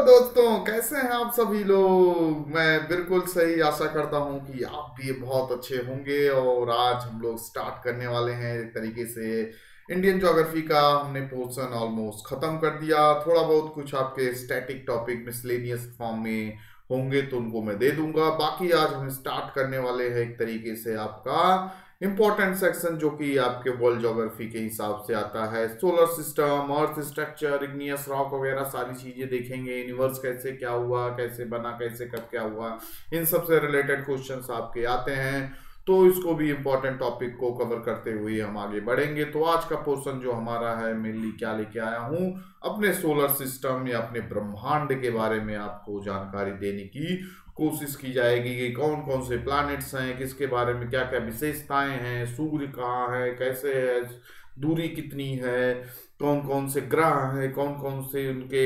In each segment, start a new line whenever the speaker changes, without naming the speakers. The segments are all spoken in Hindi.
दोस्तों, कैसे हैं आप सभी लोग। मैं बिल्कुल सही आशा करता हूं कि आप भी बहुत अच्छे होंगे। और आज हम लोग स्टार्ट करने वाले हैं एक तरीके से इंडियन ज्योग्राफी का। हमने पोर्शन ऑलमोस्ट खत्म कर दिया। थोड़ा बहुत कुछ आपके स्टैटिक टॉपिक मिसलेनियस फॉर्म में होंगे तो उनको मैं दे दूंगा। बाकी आज हम स्टार्ट करने वाले हैं एक तरीके से आपका इंपॉर्टेंट सेक्शन, जो कि आपके वर्ल्ड ज्योग्राफी के हिसाब से आता है। सोलर सिस्टम, अर्थ स्ट्रक्चर, इग्नियस रॉक वगैरह सारी चीजें देखेंगे। यूनिवर्स कैसे क्या हुआ, कैसे बना, कैसे कब क्या हुआ, इन सब से रिलेटेड क्वेश्चंस आपके आते हैं। तो इसको भी इंपॉर्टेंट टॉपिक को कवर करते हुए हम आगे बढ़ेंगे। तो आज का पोर्शन जो हमारा है, मेनली क्या लेके आया हूं, अपने सोलर सिस्टम या अपने ब्रह्मांड के बारे में आपको जानकारी देने की कोशिश की जाएगी कि कौन कौन से प्लैनेट्स हैं, किसके बारे में क्या क्या विशेषताएं हैं, सूर्य कहाँ है, कैसे है, दूरी कितनी है, कौन कौन से ग्रह हैं, कौन कौन से उनके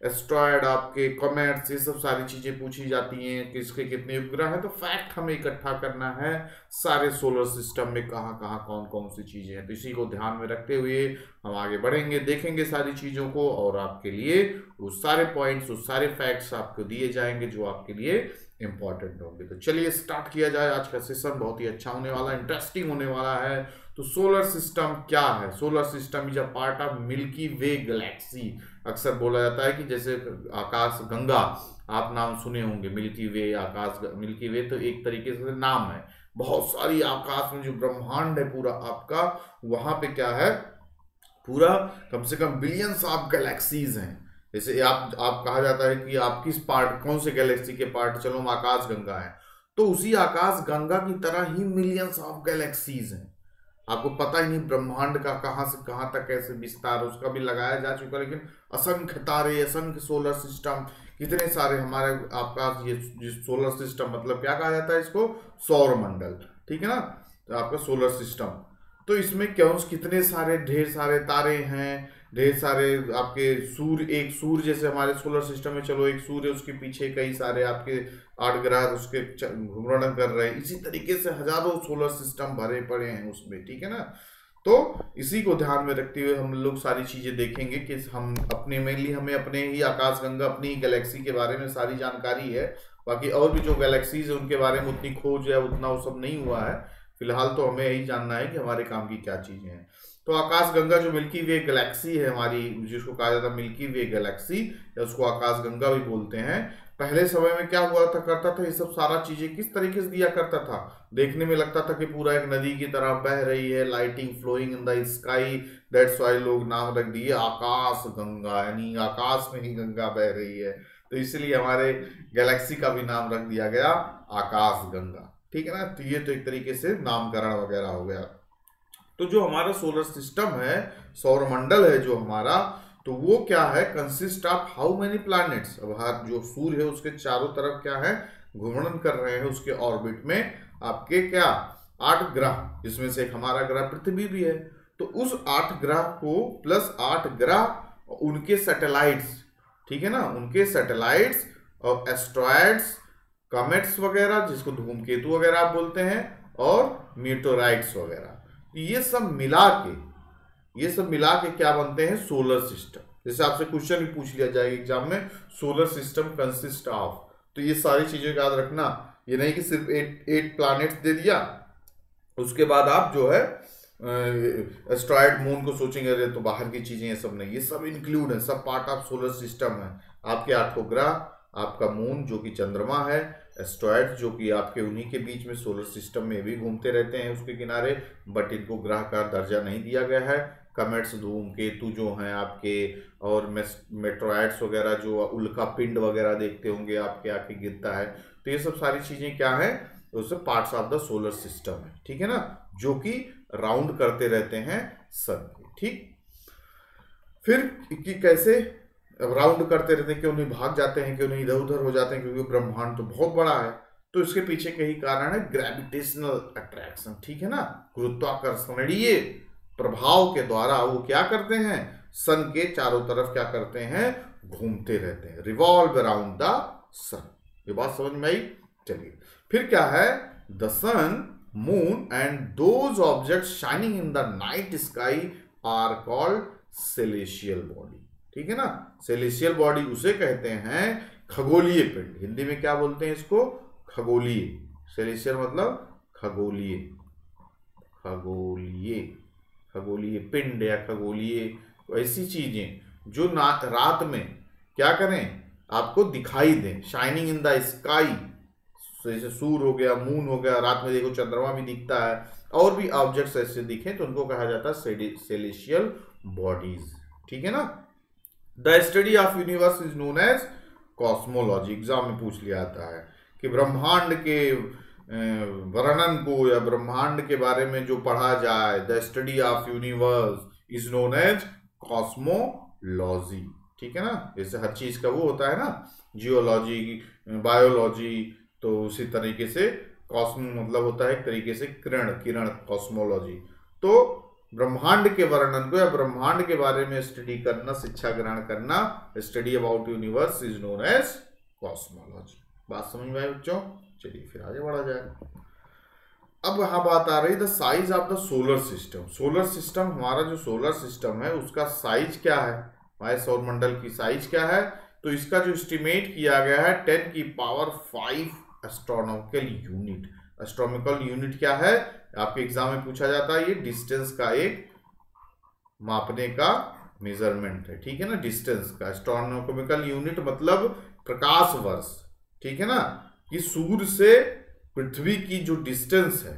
एस्ट्रॉयड, आपके कॉमेट्स, ये सब सारी चीजें पूछी जाती हैं। किसके कितने उपग्रह हैं। तो फैक्ट हमें इकट्ठा करना है सारे सोलर सिस्टम में कहाँ कहाँ कौन कौन सी चीजें हैं। तो इसी को ध्यान में रखते हुए हम आगे बढ़ेंगे, देखेंगे सारी चीजों को, और आपके लिए वो सारे पॉइंट्स, वो सारे फैक्ट्स आपको दिए जाएंगे जो आपके लिए इंपॉर्टेंट होंगे। तो चलिए स्टार्ट किया जाए। आज का सेशन बहुत ही अच्छा होने वाला है, इंटरेस्टिंग होने वाला है। तो सोलर सिस्टम क्या है? Solar system is a part of milky way Galaxy. अक्सर बोला जाता है कि जैसे आकाश गंगा, आप नाम सुने होंगे, मिल्की वे, आकाश मिल्की वे तो एक तरीके से नाम है। बहुत सारी आकाश में जो ब्रह्मांड है पूरा आपका, वहां पे क्या है, पूरा कम से कम बिलियंस ऑफ गैलेक्सीज हैं। जैसे आप कहा जाता है कि आप किस पार्ट, कौन से गैलेक्सी के पार्ट, चलो हम आकाश गंगा है, तो उसी आकाश गंगा की तरह ही मिलियंस ऑफ गैलेक्सीज हैं। आपको पता ही नहीं ब्रह्मांड का कहां से कहां तक कैसे विस्तार, उसका भी लगाया जा चुका है। लेकिन असंख्य तारे, असंख्य सोलर सिस्टम, कितने सारे हमारे आपका ये सोलर सिस्टम, मतलब क्या कहा जाता है इसको, सौर मंडल, ठीक है ना। तो आपका सोलर सिस्टम, तो इसमें क्यों कितने सारे, ढेर सारे तारे हैं, ढेर सारे आपके सूर्य, एक सूर्य जैसे हमारे सोलर सिस्टम में, चलो एक सूर्य, उसके पीछे कई सारे आपके 8 ग्रह उसके घूमना कर रहे हैं। इसी तरीके से हजारों सोलर सिस्टम भरे पड़े हैं उसमें, ठीक है ना। तो इसी को ध्यान में रखते हुए हम लोग सारी चीजें देखेंगे कि हम अपने, मेनली हमें अपने ही आकाश गंगा, अपनी ही गैलेक्सी के बारे में सारी जानकारी है। बाकी और भी जो गैलेक्सीज है उनके बारे में उतनी खोज है, उतना वो सब नहीं हुआ है फिलहाल। तो हमें यही जानना है कि हमारे काम की क्या चीजें हैं। तो आकाश गंगा जो मिल्की वे गैलेक्सी है हमारी, जिसको कहा जाता है मिल्की वे गैलेक्सी, या उसको आकाश गंगा भी बोलते हैं। पहले समय में क्या हुआ था, करता था, ये सब सारा चीजें किस तरीके से दिया करता था। देखने में लगता था कि पूरा एक नदी की तरह बह रही है, lighting flowing in the sky, that's why लोग नाम रख दिए आकाश गंगा, यानी आकाश में ही गंगा बह रही है। तो इसलिए हमारे गैलेक्सी का भी नाम रख दिया गया आकाश गंगा, ठीक है ना। तो ये तो एक तरीके से नामकरण वगैरह हो गया। तो जो हमारा सोलर सिस्टम है, सौर मंडल है जो हमारा, तो वो क्या है, consist of how many planets. अब हर जो सूर्य है उसके चारों तरफ क्या है, घूर्णन कर रहे हैं उसके ऑर्बिट में आपके क्या, 8 ग्रह, जिसमें से एक हमारा ग्रह पृथ्वी भी है। तो उस 8 ग्रह को प्लस 8 ग्रह उनके सैटेलाइट्स, ठीक है ना, उनके सैटेलाइट्स और एस्ट्रॉयड्स, कॉमेट्स वगैरह, जिसको धूमकेतु वगैरह आप बोलते हैं, और मीटोराइट्स वगैरह, ये सब मिला के क्या बनते हैं, सोलर सिस्टम। जैसे आपसे क्वेश्चन भी पूछ लिया जाएगा एग्जाम में, सोलर सिस्टम कंसिस्ट ऑफ, तो ये सारी चीजें याद रखना। ये नहीं कि सिर्फ 8 प्लैनेट्स दे दिया, उसके बाद आप जो है एस्ट्रॉयड मून को सोचेंगे अरे तो बाहर की चीजें, ये सब नहीं, ये सब इंक्लूड है, सब पार्ट ऑफ सोलर सिस्टम है। आपके 8 ग्रह, आपका मून जो कि चंद्रमा है, एस्ट्रॉयड जो कि आपके उन्हीं के बीच में सोलर सिस्टम में भी घूमते रहते हैं उसके किनारे, बट इनको ग्रह का दर्जा नहीं दिया गया है। कमेट्स, धूमकेतु जो हैं आपके, और मेट्रॉइड्स वगैरह, जो उल्का पिंड वगैरह देखते होंगे आपके आके गिरता है, तो ये सब सारी चीजें क्या है, तो सब parts of the solar system है, ठीक है ना, जो कि राउंड करते रहते हैं सन, ठीक। फिर कि कैसे राउंड करते रहते हैं, क्यों नहीं भाग जाते हैं, क्यों नहीं इधर उधर हो जाते हैं, क्योंकि ब्रह्मांड तो बहुत बड़ा है। तो इसके पीछे कई कारण है, ग्रेविटेशनल अट्रैक्शन, ठीक है ना, गुरुत्वाकर्षणीय प्रभाव के द्वारा वो क्या करते हैं, सन के चारों तरफ क्या करते हैं, घूमते रहते हैं, रिवॉल्व अराउंड द सन। ये बात समझ में आई। चलिए फिर क्या है, the sun, moon and those objects shining in the night sky are called celestial body, ठीक है ना। सेलेशियल बॉडी उसे कहते हैं खगोलीय पिंड। हिंदी में क्या बोलते हैं इसको? खगोलीय। सेलेशियल मतलब खगोलीय, खगोलीय, खगोलीय पिंड या खगोलीय ऐसी चीजें जो रात में क्या करें, आपको दिखाई दें, शाइनिंग इन द स्काई। जैसे सूर्य हो गया, मून हो गया, रात में देखो चंद्रमा भी दिखता है, और भी ऑब्जेक्ट्स ऐसे दिखें तो उनको कहा जाता है सेलेशियल बॉडीज। ठीक है ना। The study of universe is known as cosmology. Exam में पूछ लिया जाता है कि ब्रह्मांड के वर्णन को या ब्रह्मांड के बारे में जो पढ़ा जाए, the study of universe is known as cosmology. ठीक है ना। जैसे हर चीज का वो होता है ना, जियोलॉजी, बायोलॉजी, तो उसी तरीके से कॉस्मो मतलब होता है एक तरीके से किरण, किरण, कॉस्मोलॉजी। तो ब्रह्मांड के वर्णन को या ब्रह्मांड के बारे में स्टडी करना, शिक्षा ग्रहण करना, study about universe is known as cosmology. बात समझ में आई बच्चों? चलिए फिर आगे बढ़ा जाए। अब यहां बात आ रही the size of the solar system. Solar system, हमारा जो सोलर सिस्टम है उसका साइज क्या है, हमारे सौरमंडल की साइज क्या है? तो इसका जो एस्टिमेट किया गया है 10 की power 5 astronomical unit. Astronomical unit क्या है? आपके एग्जाम में पूछा जाता है, ये डिस्टेंस का एक मापने का मेजरमेंट है। ठीक है ना, डिस्टेंस का। एस्ट्रोनॉमिकल यूनिट मतलब प्रकाश वर्ष। ठीक है ना, कि सूर्य से पृथ्वी की जो डिस्टेंस है,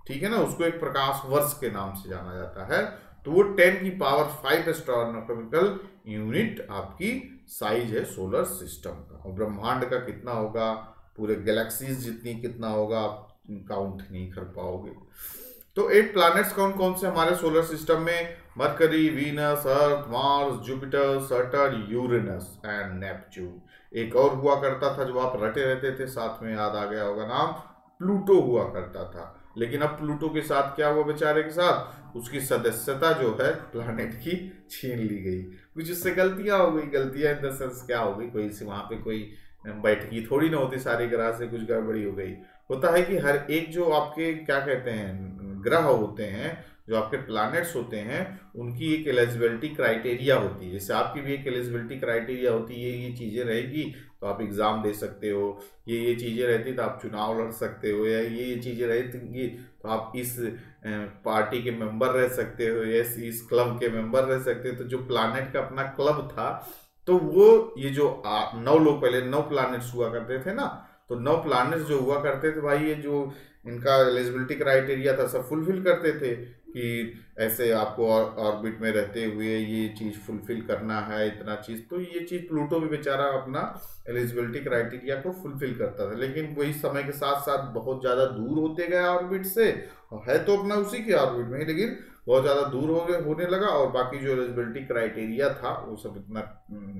ठीक है ना, उसको एक प्रकाश वर्ष के नाम से जाना जाता है। तो वो 10 की पावर 5 एस्ट्रोनॉमिकल यूनिट आपकी साइज है सोलर सिस्टम का। और ब्रह्मांड का कितना होगा, पूरे गैलेक्सीज जितनी कितना होगा, आप काउंट नहीं कर पाओगे। तो 8 प्लैनेट्स कौन कौन से हमारे सोलर सिस्टम में? Mercury, Venus, earth, Mars, Jupiter, Saturn, Uranus and Neptune. एक और हुआ करता था जो आप रटे रहते थे, साथ में याद आ गया होगा नाम, प्लूटो हुआ करता था। लेकिन अब प्लूटो के साथ क्या हुआ बेचारे के साथ? उसकी सदस्यता जो है प्लैनेट की छीन ली गई। कुछ उससे गलतियां हो गई। गलतियां इन द सेंस क्या हो गई, कोई वहां पे कोई बैठकी थोड़ी ना होती, सारे ग्रह से कुछ गड़बड़ी हो गई। होता है कि हर एक जो आपके क्या कहते हैं ग्रह होते हैं, जो आपके प्लैनेट्स होते हैं, उनकी एक एलिजिबिलिटी क्राइटेरिया होती है। जैसे आपकी भी एक एलिजिबिलिटी क्राइटेरिया होती है, ये चीज़ें रहेगी तो आप एग्ज़ाम दे सकते हो, ये चीज़ें रहती तो आप चुनाव लड़ सकते हो, या ये चीज़ें रहती तो आप इस पार्टी के मेंबर रह सकते हो, या इस क्लब के मेंबर रह सकते हो। तो जो प्लैनेट का अपना क्लब था, तो वो ये जो 9 लोग, पहले 9 प्लैनेट्स हुआ करते थे ना, तो 9 प्लैनेट्स जो हुआ करते थे भाई, ये जो इनका एलिजिबिलिटी क्राइटेरिया था सब फुलफिल करते थे कि ऐसे आपको ऑर्बिट में रहते हुए ये चीज़ फुलफिल करना है, इतना चीज़। तो ये चीज़ प्लूटो भी बेचारा अपना एलिजिबिलिटी क्राइटेरिया को फुलफिल करता था, लेकिन वही समय के साथ साथ बहुत ज़्यादा दूर होते गए ऑर्बिट से, और है तो अपना उसी के ऑर्बिट में ही, लेकिन बहुत ज़्यादा दूर होने लगा। और बाकी जो एलिजिबिलिटी क्राइटेरिया था वो सब इतना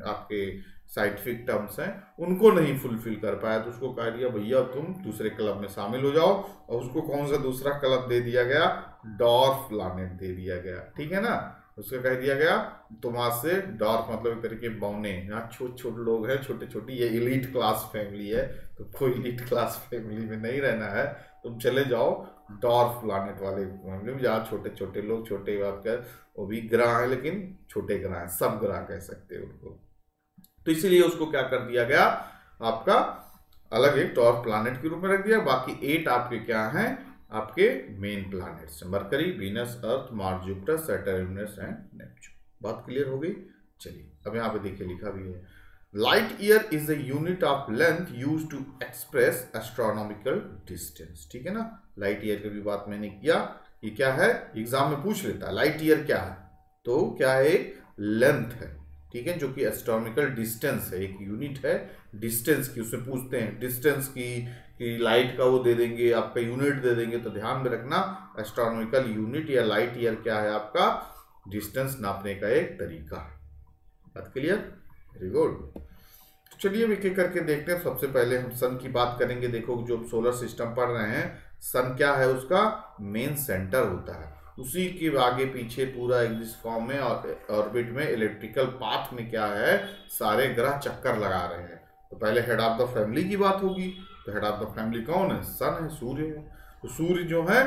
आपके साइंटिफिक टर्म्स हैं उनको नहीं फुलफिल कर पाया, तो उसको कह दिया भैया तुम दूसरे क्लब में शामिल हो जाओ। और उसको कौन सा दूसरा क्लब दे दिया गया? डॉर्फ प्लैनेट दे दिया गया। ठीक है ना, उसको कह दिया गया तुम आज से डॉर्फ मतलब एक तरीके बौने, यहाँ छोटे छोटे लोग हैं, छोटे छोटी, ये एलीट क्लास फैमिली है, तो कोई एलीट क्लास फैमिली में नहीं रहना है, तुम चले जाओ डॉर्फ प्लैनेट वाले फैमिली में, जहाँ छोटे छोटे लोग, छोटे आपका वो भी ग्रह है लेकिन छोटे ग्रह हैं, सब ग्रह कह सकते हैं उनको। तो इसीलिए उसको क्या कर दिया गया, आपका अलग एक डॉर्फ प्लैनेट के रूप में रख दिया। बाकी 8 आपके क्या हैं, आपके main planets, mercury, Venus, earth, Mars, Jupiter, Saturn, Uranus and Neptune. बात क्लियर हो गई? चलिए अब यहाँ पे देखिए लिखा भी है, light year is the unit of length used to express astronomical distance. ठीक है ना, लाइट ईयर की भी बात मैंने किया, ये क्या है, एग्जाम में पूछ लेता है लाइट ईयर क्या है, तो क्या है, एक लेंथ है। ठीक है, जो कि एस्ट्रोनॉमिकल डिस्टेंस है, एक यूनिट है डिस्टेंस की, उससे पूछते हैं डिस्टेंस की लाइट का वो दे देंगे, आपका यूनिट दे देंगे। तो ध्यान में रखना, एस्ट्रोनॉमिकल यूनिट या लाइट ईयर क्या है, आपका डिस्टेंस नापने का एक तरीका है। बात क्लियर? Very good. तो चलिए एक एक करके देखते हैं। सबसे पहले हम सन की बात करेंगे। देखो जो सोलर सिस्टम पढ़ रहे हैं, सन क्या है, उसका मेन सेंटर होता है, उसी के आगे पीछे पूरा इस फॉर्म में ऑर्बिट में इलेक्ट्रिकल पाथ में क्या है, सारे ग्रह चक्कर लगा रहे हैं। तो पहले हेड ऑफ द फैमिली की बात होगी, तो हेड ऑफ द फैमिली कौन है, सन है, सूर्य है। तो सूर्य जो है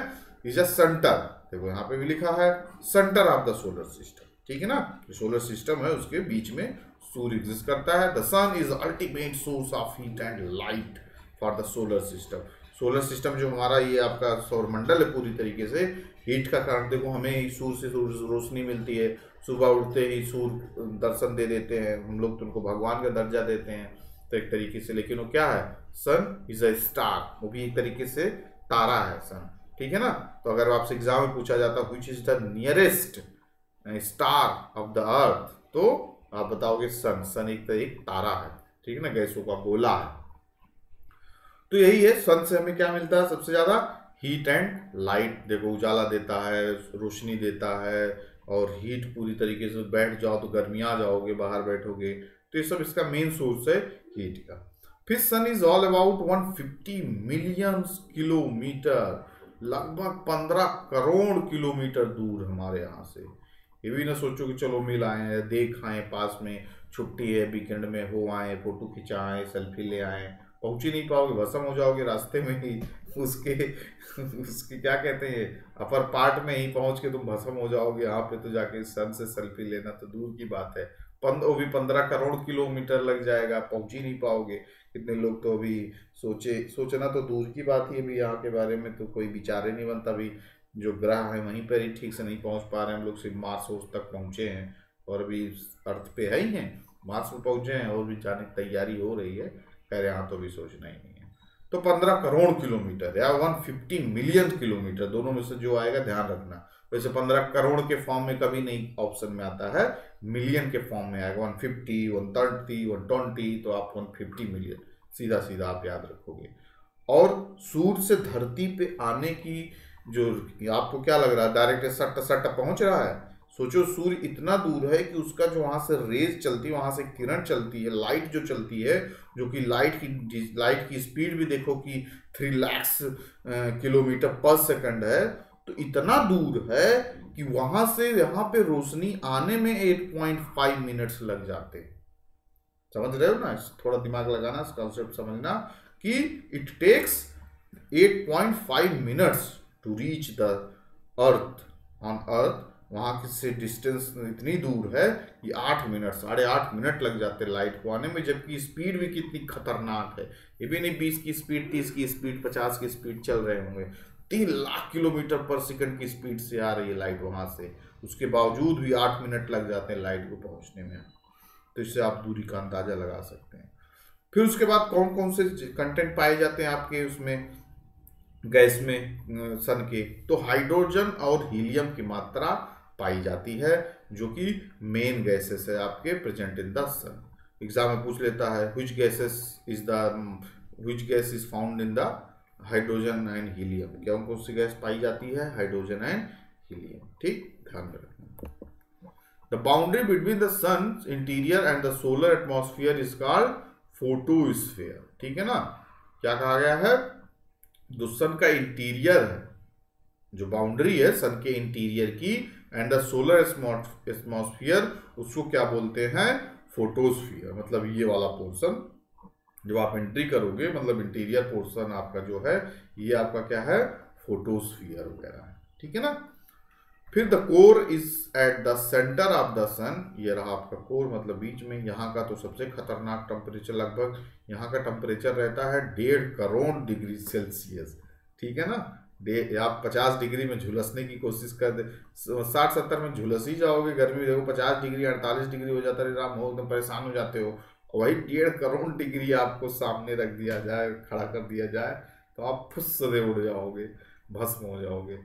इज अ सेंटर, देखो यहाँ पे भी लिखा है centre of the solar system. ठीक है ना। जो सोलर सिस्टम है उसके बीच में सूर्य एग्जिस्ट करता है। The sun is ultimate source of heat and light for the solar system. Solar system जो हमारा ये आपका सौरमंडल है पूरी तरीके से हीट का कारण, देखो हमें सूर्य से रोशनी मिलती है, सुबह उठते ही सूर्य दर्शन दे देते हैं, हम लोग तो उनको भगवान का दर्जा देते हैं तो एक तरीके से, लेकिन वो क्या है, सन इज अ स्टार, वो भी एक तरीके से तारा है सन, ठीक है ना। तो अगर आपसे एग्जाम में पूछा जाता which is the nearest star of the अर्थ, तो आप बताओगे सन। सन एक तारा है, ठीक है ना, गैसों का गोला है। तो यही है, सन से हमें क्या मिलता है सबसे ज्यादा, हीट एंड लाइट। देखो उजाला देता है, रोशनी देता है, और हीट पूरी तरीके से, बैठ जाओ तो गर्मिया जाओगे, बाहर बैठोगे, तो ये सब इसका मेन सोर्स है हीट का। फिर sun is all about 150 million kilometre, लगभग 15 करोड़ किलोमीटर दूर हमारे यहाँ से। ये भी ना सोचो कि चलो मिल आए, देख आए, पास में छुट्टी है, वीकेंड में हो आए, फोटो खिंचाएं, सेल्फी ले आए, पहुंच ही नहीं पाओगे, भस्म हो जाओगे रास्ते में ही, उसके उसके क्या कहते हैं, अपर पार्ट में ही पहुंच के तुम भस्म हो जाओगे। यहाँ पे तो जाके सन से सेल्फी लेना तो दूर की बात है, वो भी 15 करोड़ किलोमीटर लग जाएगा, पहुंच ही नहीं पाओगे। कितने लोग तो अभी सोचना तो दूर की बात ही, अभी यहाँ के बारे में तो कोई विचार ही नहीं बनता। अभी जो ग्रह है वहीं पर ही ठीक से नहीं पहुंच पा रहे हैं हम लोग, सिर्फ मार्स तक पहुंचे हैं, और अभी अर्थ पे है ही हैं, मार्स में पहुंचे हैं और भी जाने की तैयारी हो रही है, खैर यहाँ तो भी सोचना ही नहीं है। तो 15 करोड़ किलोमीटर या 150 मिलियन किलोमीटर, दोनों में से जो आएगा ध्यान रखना। वैसे 15 करोड़ के फॉर्म में कभी नहीं ऑप्शन में आता है, मिलियन के फॉर्म में आएगा, 150, 130, 120, तो आप 150 मिलियन सीधा सीधा आप याद रखोगे। और सूर्य से धरती पे आने की जो, आपको क्या लग रहा है डायरेक्ट सट्टा सट्टा पहुंच रहा है? सोचो सूर्य इतना दूर है कि उसका जो वहां से रेज चलती है, वहां से किरण चलती है, लाइट जो चलती है, जो कि लाइट की स्पीड भी देखो कि 3 लाख किलोमीटर पर सेकंड है। तो इतना दूर है कि वहां से यहाँ पे रोशनी आने में 8.5 मिनट्स लग जाते हैं। समझ रहे हो ना, थोड़ा दिमाग लगाना, इस कॉन्सेप्ट समझना कि it takes 8.5 minutes to reach the earth on earth. वहां से डिस्टेंस इतनी दूर है कि 8 मिनट, 8.5 मिनट लग जाते हैं लाइट को आने में, जबकि स्पीड भी कितनी खतरनाक है। ये भी नहीं 20 की स्पीड, 30 की स्पीड, 50 की स्पीड चल रहे होंगे, 3 लाख किलोमीटर पर सेकंड की स्पीड से आ रही है लाइट वहां से, उसके बावजूद भी 8 मिनट लग जाते हैं लाइट को पहुंचने में। तो इससे आप दूरी का अंदाजा लगा सकते हैं। फिर उसके बाद कौन कौन से कंटेंट पाए जाते हैं आपके उसमें गैस में सन के, तो हाइड्रोजन और हीलियम की मात्रा पाई जाती है, जो कि मेन गैसेस है आपके present in the sun. Exam में पूछ लेता है which gas is found in the hydrogen and helium, क्या कौन सी गैस पाई जाती है, हाइड्रोजन एंड हीलियम, ठीक, ध्यान में रखना। The boundary between the sun interior and the solar atmosphere is called photosphere, ठीक है ना। क्या कहा गया है, जो सन का इंटीरियर है, जो बाउंड्री है सन के इंटीरियर की, एंड द सोलर एटमॉस्फेयर, उसको क्या बोलते हैं, फोटोस्फीयर। मतलब ये वाला पोर्शन जब आप एंट्री करोगे, मतलब इंटीरियर पोर्शन आपका जो है, ये आपका क्या है, फोटोस्फीयर वगैरह है, ठीक है ना। फिर the core is at the centre of the sun, ये रहा आपका कोर, मतलब बीच में। यहाँ का तो सबसे खतरनाक टेम्परेचर, लगभग यहाँ का टेम्परेचर रहता है 1.5 करोड़ डिग्री सेल्सियस, ठीक है ना। आप 50 डिग्री में झुलसने की कोशिश कर दे, 60-70 में झुलस ही जाओगे, गर्मी देखो 50 डिग्री 48 डिग्री हो जाता है, राम हो एकदम परेशान हो जाते हो। वही 1.5 करोड़ डिग्री आपको सामने रख दिया जाए, खड़ा कर दिया जाए, तो आप फुस से उड़ जाओगे, भस्म हो जाओगे,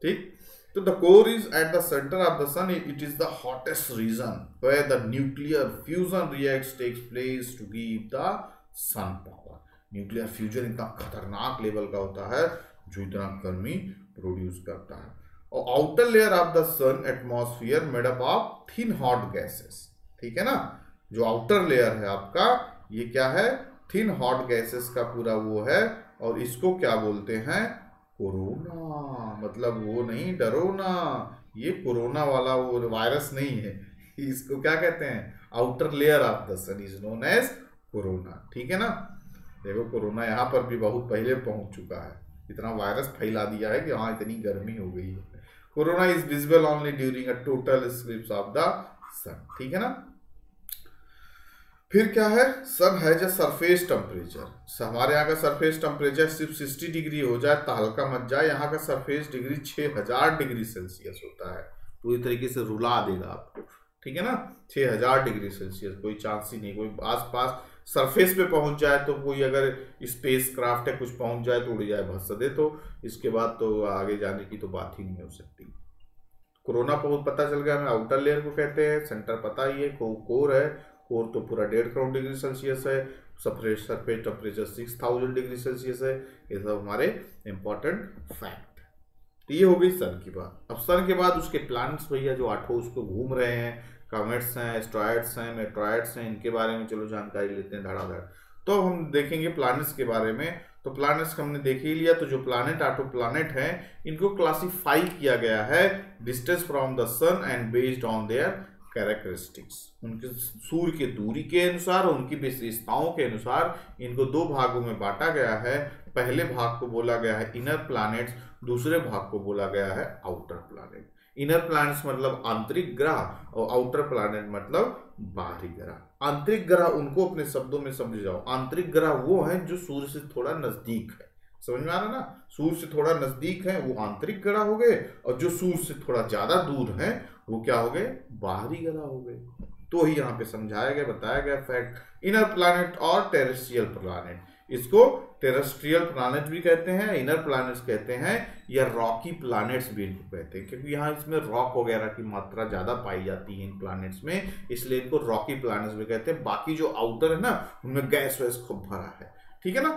ठीक। तो the core is at the center of the sun. It is the hottest region where the nuclear fusion reacts takes place to give the sun power. Nuclear fusion इतना खतरनाक लेवल का होता है जो इतना गर्मी प्रोड्यूस करता है। और outer layer of the sun atmosphere made up of thin hot gases, ठीक है ना। जो आउटर लेयर है आपका, ये क्या है, थिन हॉट गैसेस का पूरा वो है, और इसको क्या बोलते हैं, कोरोना। मतलब वो नहीं, डरो ना, ये कोरोना वाला वो वायरस नहीं है, इसको क्या कहते हैं, outer layer of the sun is known as corona, ठीक है ना। देखो कोरोना यहाँ पर भी बहुत पहले पहुंच चुका है, इतना वायरस फैला दिया है कि वहाँ इतनी गर्मी हो गई है। Corona is visible only during a total eclipse of the sun, ठीक है ना। फिर क्या है, sun has a surface temperature. हमारे यहाँ का सरफेस टेम्परेचर सिर्फ 60 डिग्री हो जाए तो हल्का मत जाए, यहाँ का सरफेस डिग्री 6000 डिग्री सेल्सियस होता है, पूरी तरीके से रुला देगा आपको, ठीक है ना। 6000 डिग्री सेल्सियस, कोई चांस ही नहीं, कोई आसपास सरफेस पे पहुंच जाए तो, कोई अगर स्पेस क्राफ्ट है कुछ पहुंच जाए तो उड़ जाए भस्म दे, तो इसके बाद तो आगे जाने की तो बात ही नहीं हो सकती। कोरोना को पता चल गया हमें, आउटर लेयर को कहते हैं, सेंटर पता ही है, कोर है, कोर तो पूरा 1.5 करोड़ डिग्री सेल्सियस है, सरफेस टेम्परेचर 6000 डिग्री सेल्सियस है। ये सब हमारे इंपॉर्टेंट फैक्ट। तो ये हो गई सन की बात। अब सन के बाद उसके प्लैनेट्स भैया जो 8 उसको घूम रहे हैं, कॉमेट्स हैं, एस्ट्रॉयड्स हैं, मेट्रॉयड्स हैं, इनके बारे में चलो जानकारी लेते हैं धड़ाधड़। तो हम देखेंगे प्लैनेट्स के बारे में। तो प्लैनेट्स हमने देख ही लिया। तो जो प्लैनेट 8 प्लैनेट हैं इनको क्लासिफाई किया गया है distance from the sun and based on their characteristics, उनके सूर्य की दूरी के अनुसार, उनकी विशेषताओं के अनुसार इनको 2 भागों में बांटा गया है। पहले भाग को बोला गया है इनर प्लैनेट्स, दूसरे भाग को बोला गया है आउटर प्लैनेट। इनर प्लैनेट्स मतलब आंतरिक ग्रह और आउटर प्लैनेट मतलब बाहरी ग्रह। आंतरिक ग्रह उनको अपने शब्दों में समझ जाओ, आंतरिक ग्रह वो हैं जो सूर्य से थोड़ा नजदीक है, समझ में आ रहा ना, सूर्य से थोड़ा नजदीक है वो आंतरिक ग्रह हो गए, और जो सूर्य से थोड़ा ज्यादा दूर है वो क्या हो गए, बाहरी ग्रह हो गए। तो ही यहाँ पे समझाया गया, बताया गया फैक्ट। इनर प्लैनेट और टेरेस्ट्रियल प्लैनेट, इसको टेरेस्ट्रियल प्लैनेट भी कहते हैं, इनर प्लैनेट्स कहते हैं, या रॉकी प्लैनेट्स भी इनको कहते हैं, क्योंकि यहाँ इसमें रॉक वगैरह की मात्रा ज्यादा पाई जाती है इन प्लैनेट्स में, इसलिए इनको रॉकी प्लैनेट्स भी कहते हैं। बाकी जो आउटर है ना उनमें गैस वैस खूब भरा है, ठीक है ना।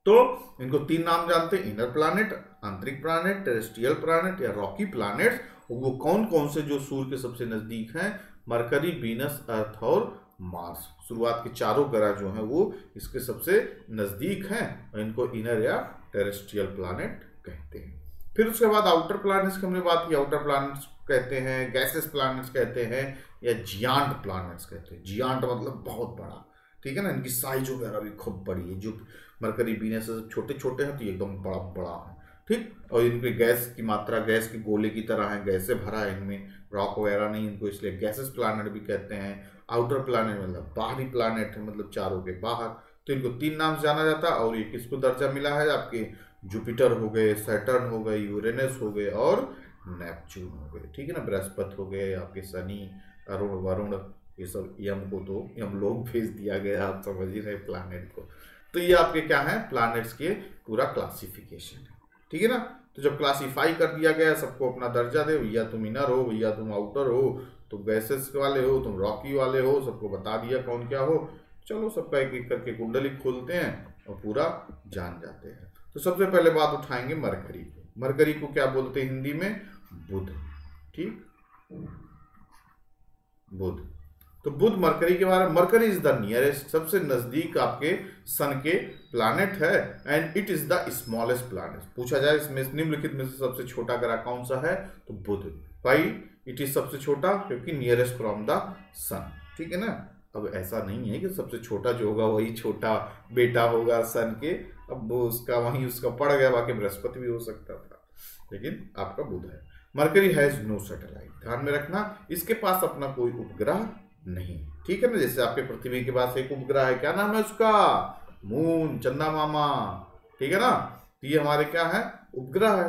तो इनको 3 नाम जानते हैं, इनर प्लैनेट, आंतरिक प्लैनेट, टेरेस्ट्रियल प्लैनेट या रॉकी प्लैनेट्स। वो कौन कौन से जो सूर्य के सबसे नजदीक हैं, मरकरी, वीनस, अर्थ और मार्स। शुरुआत के 4 ग्रह जो हैं वो इसके सबसे नजदीक हैं, और इनको इनर या टेरेस्ट्रियल प्लैनेट कहते हैं। फिर उसके बाद आउटर प्लैनेट्स की हमने बात की। आउटर प्लैनेट्स कहते हैं, गैसेस प्लैनेट्स कहते हैं, या जियांट प्लैनेट्स कहते हैं। जियांट मतलब बहुत बड़ा, ठीक है ना, इनकी साइज वगैरह भी खूब बड़ी है। जो मरकरी, वीनस छोटे छोटे हैं तो ये एकदम बड़ा बड़ा है, ठीक। और इनकी गैस की मात्रा गैस के गोले की तरह है, गैस से भरा है, इनमें रॉक वगैरह नहीं, इनको इसलिए गैसेस प्लैनेट भी कहते हैं। आउटर प्लैनेट मतलब बाहरी प्लैनेट है, मतलब चारों के बाहर। तो इनको 3 नाम से जाना जाता है। और ये किसको दर्जा मिला है, आपके जुपिटर हो गए, सैटर्न हो गए, यूरेनस हो गए और नेपच्यून हो गए, ठीक है ना। बृहस्पति हो गए, आपके शनि, अरुण, वरुण, ये सब यम को तो यम लोग भेज दिया गया, आप समझ ही रहे प्लैनेट को। तो ये आपके क्या है, प्लैनेट्स के पूरा क्लासिफिकेशन है, ठीक है ना। तो जब क्लासिफाई कर दिया गया, सबको अपना दर्जा दे, भैया तुम इनर हो, भैया तुम आउटर हो, तुम गैसेस वाले हो, तुम रॉकी वाले हो, सबको बता दिया कौन क्या हो। चलो सबका एक एक करके कुंडली खोलते हैं और पूरा जान जाते हैं। तो सबसे पहले बात उठाएंगे मरकरी को। मरकरी को क्या बोलते हैं हिंदी में, बुध, ठीक, बुध। तो बुध मरकरी के बारे में, मरकरी इज द नियरेस्ट, सबसे नजदीक आपके सन के प्लैनेट है, and it is the smallest planet. पूछा जाए इसमें निम्नलिखित में से सबसे छोटा ग्रह कौन सा है, तो बुध। भाई इट इज सबसे छोटा क्योंकि नियरेस्ट फ्रॉम द सन, ठीक है ना। अब ऐसा नहीं है कि सबसे छोटा जो होगा वही छोटा बेटा होगा सन के, अब वो उसका वहीं उसका पड़ गया, बाकी बृहस्पति भी हो सकता था, लेकिन आपका बुध है। मरकरी हैज नो सैटेलाइट, ध्यान में रखना, इसके पास अपना कोई उपग्रह नहीं, ठीक है ना। जैसे आपके पृथ्वी के पास एक उपग्रह है, क्या नाम है उसका, मून, चंदा मामा, ठीक है ना। तो ये हमारे क्या है, उपग्रह है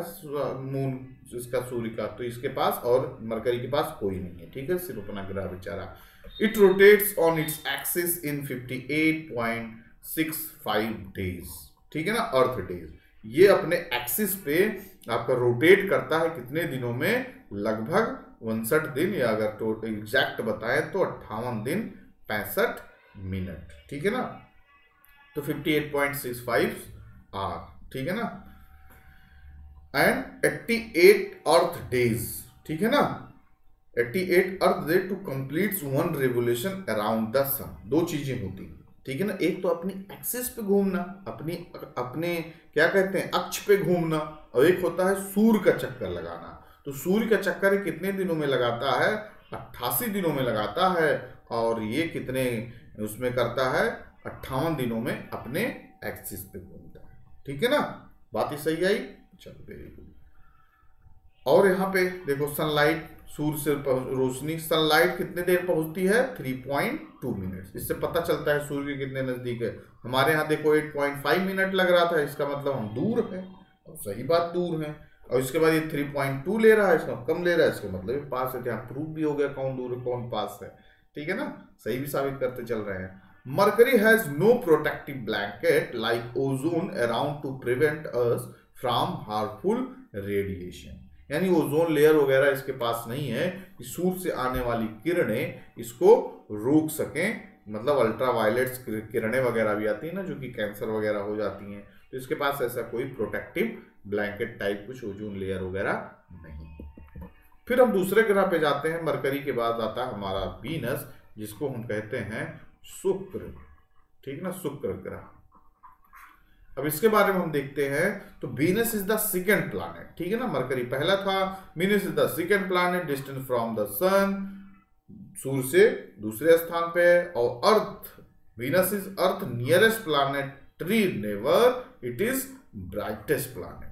मून, इसका सूर्य का। तो इसके पास और मरकरी के पास कोई नहीं है, ठीक है, सिर्फ अपना ग्रह बेचारा। It rotates on its axis in 58.65 days, ठीक है ना, अर्थ डेज। ये अपने एक्सिस पे आपका रोटेट करता है कितने दिनों में, लगभग 59 दिन, या अगर तो एग्जैक्ट बताएं तो 58 दिन 65 मिनट, ठीक है ना। तो 58.65 आवर, ठीक है ना, एंड 88 अर्थ डेज, ठीक है ना, 88 Earth day to complete 1 revolution around the sun. 2 चीजें होती हैं, ठीक है ना, एक तो अपनी एक्सिस पे घूमना, अपने क्या कहते हैं, अक्ष पे घूमना, और एक होता है सूर्य का चक्कर लगाना। तो सूर्य का चक्कर कितने दिनों में लगाता है, 88 दिनों में लगाता है, और ये कितने उसमें करता है, 58 दिनों में अपने एक्सिस पे घूमता है, ठीक है ना। बात ही सही आई, चलो वेरी गुड। और यहाँ पे देखो सनलाइट, सूर्य से रोशनी, सनलाइट कितने देर पहुंचती है 3.2 मिनट। इससे पता चलता है सूर्य के कितने नजदीक है। हमारे यहाँ देखो 8.5 मिनट लग रहा था, इसका मतलब हम दूर हैं, और सही बात दूर हैं। और इसके बाद ये 3.2 ले रहा है, इसका कम ले रहा है, इसका मतलब ये पास है। यहाँ प्रूफ भी हो गया कौन दूर है कौन पास है, ठीक है ना, सही भी साबित करते चल रहे हैं। Mercury has no protective blanket like ozone around to prevent us from harmful radiation, यानी ओजोन लेयर वगैरह इसके पास नहीं है कि सूर्य से आने वाली किरणें इसको रोक सकें। मतलब अल्ट्रावायलेट किरणें वगैरह भी आती है ना, जो कि कैंसर वगैरह हो जाती हैं, तो इसके पास ऐसा कोई प्रोटेक्टिव ब्लैंकेट टाइप कुछ ओजोन लेयर वगैरह नहीं। फिर हम दूसरे ग्रह पे जाते हैं। मरकरी के बाद आता है हमारा वीनस, जिसको हम कहते हैं शुक्र, ठीक ना, शुक्र ग्रह। अब इसके बारे में हम देखते हैं, तो Venus is the second planet, ठीक है ना, मरकरी पहला था, Venus is the second planet distance from the sun, सूर्य से दूसरे स्थान पे है। और Earth, Venus is Earth nearest planetary neighbour, it is brightest planet,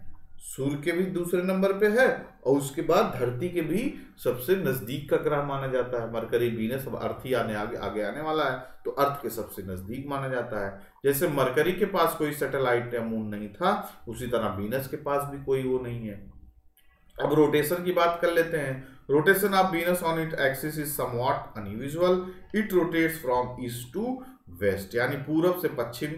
सूर्य के भी दूसरे नंबर पे है और उसके बाद धरती के भी सबसे नजदीक का ग्रह माना जाता है। मरकरी, वीनस, अब अर्थ ही आगे आने वाला है, तो अर्थ के सबसे नजदीक माना जाता है। जैसे मरकरी के पास कोई सैटेलाइट या मून नहीं था, उसी तरह वीनस के पास भी कोई वो नहीं है। अब रोटेशन की बात कर लेते हैं। Rotation of Venus on it axis is somewhat unusual, it rotates from east to west, यानी पूरब से पश्चिम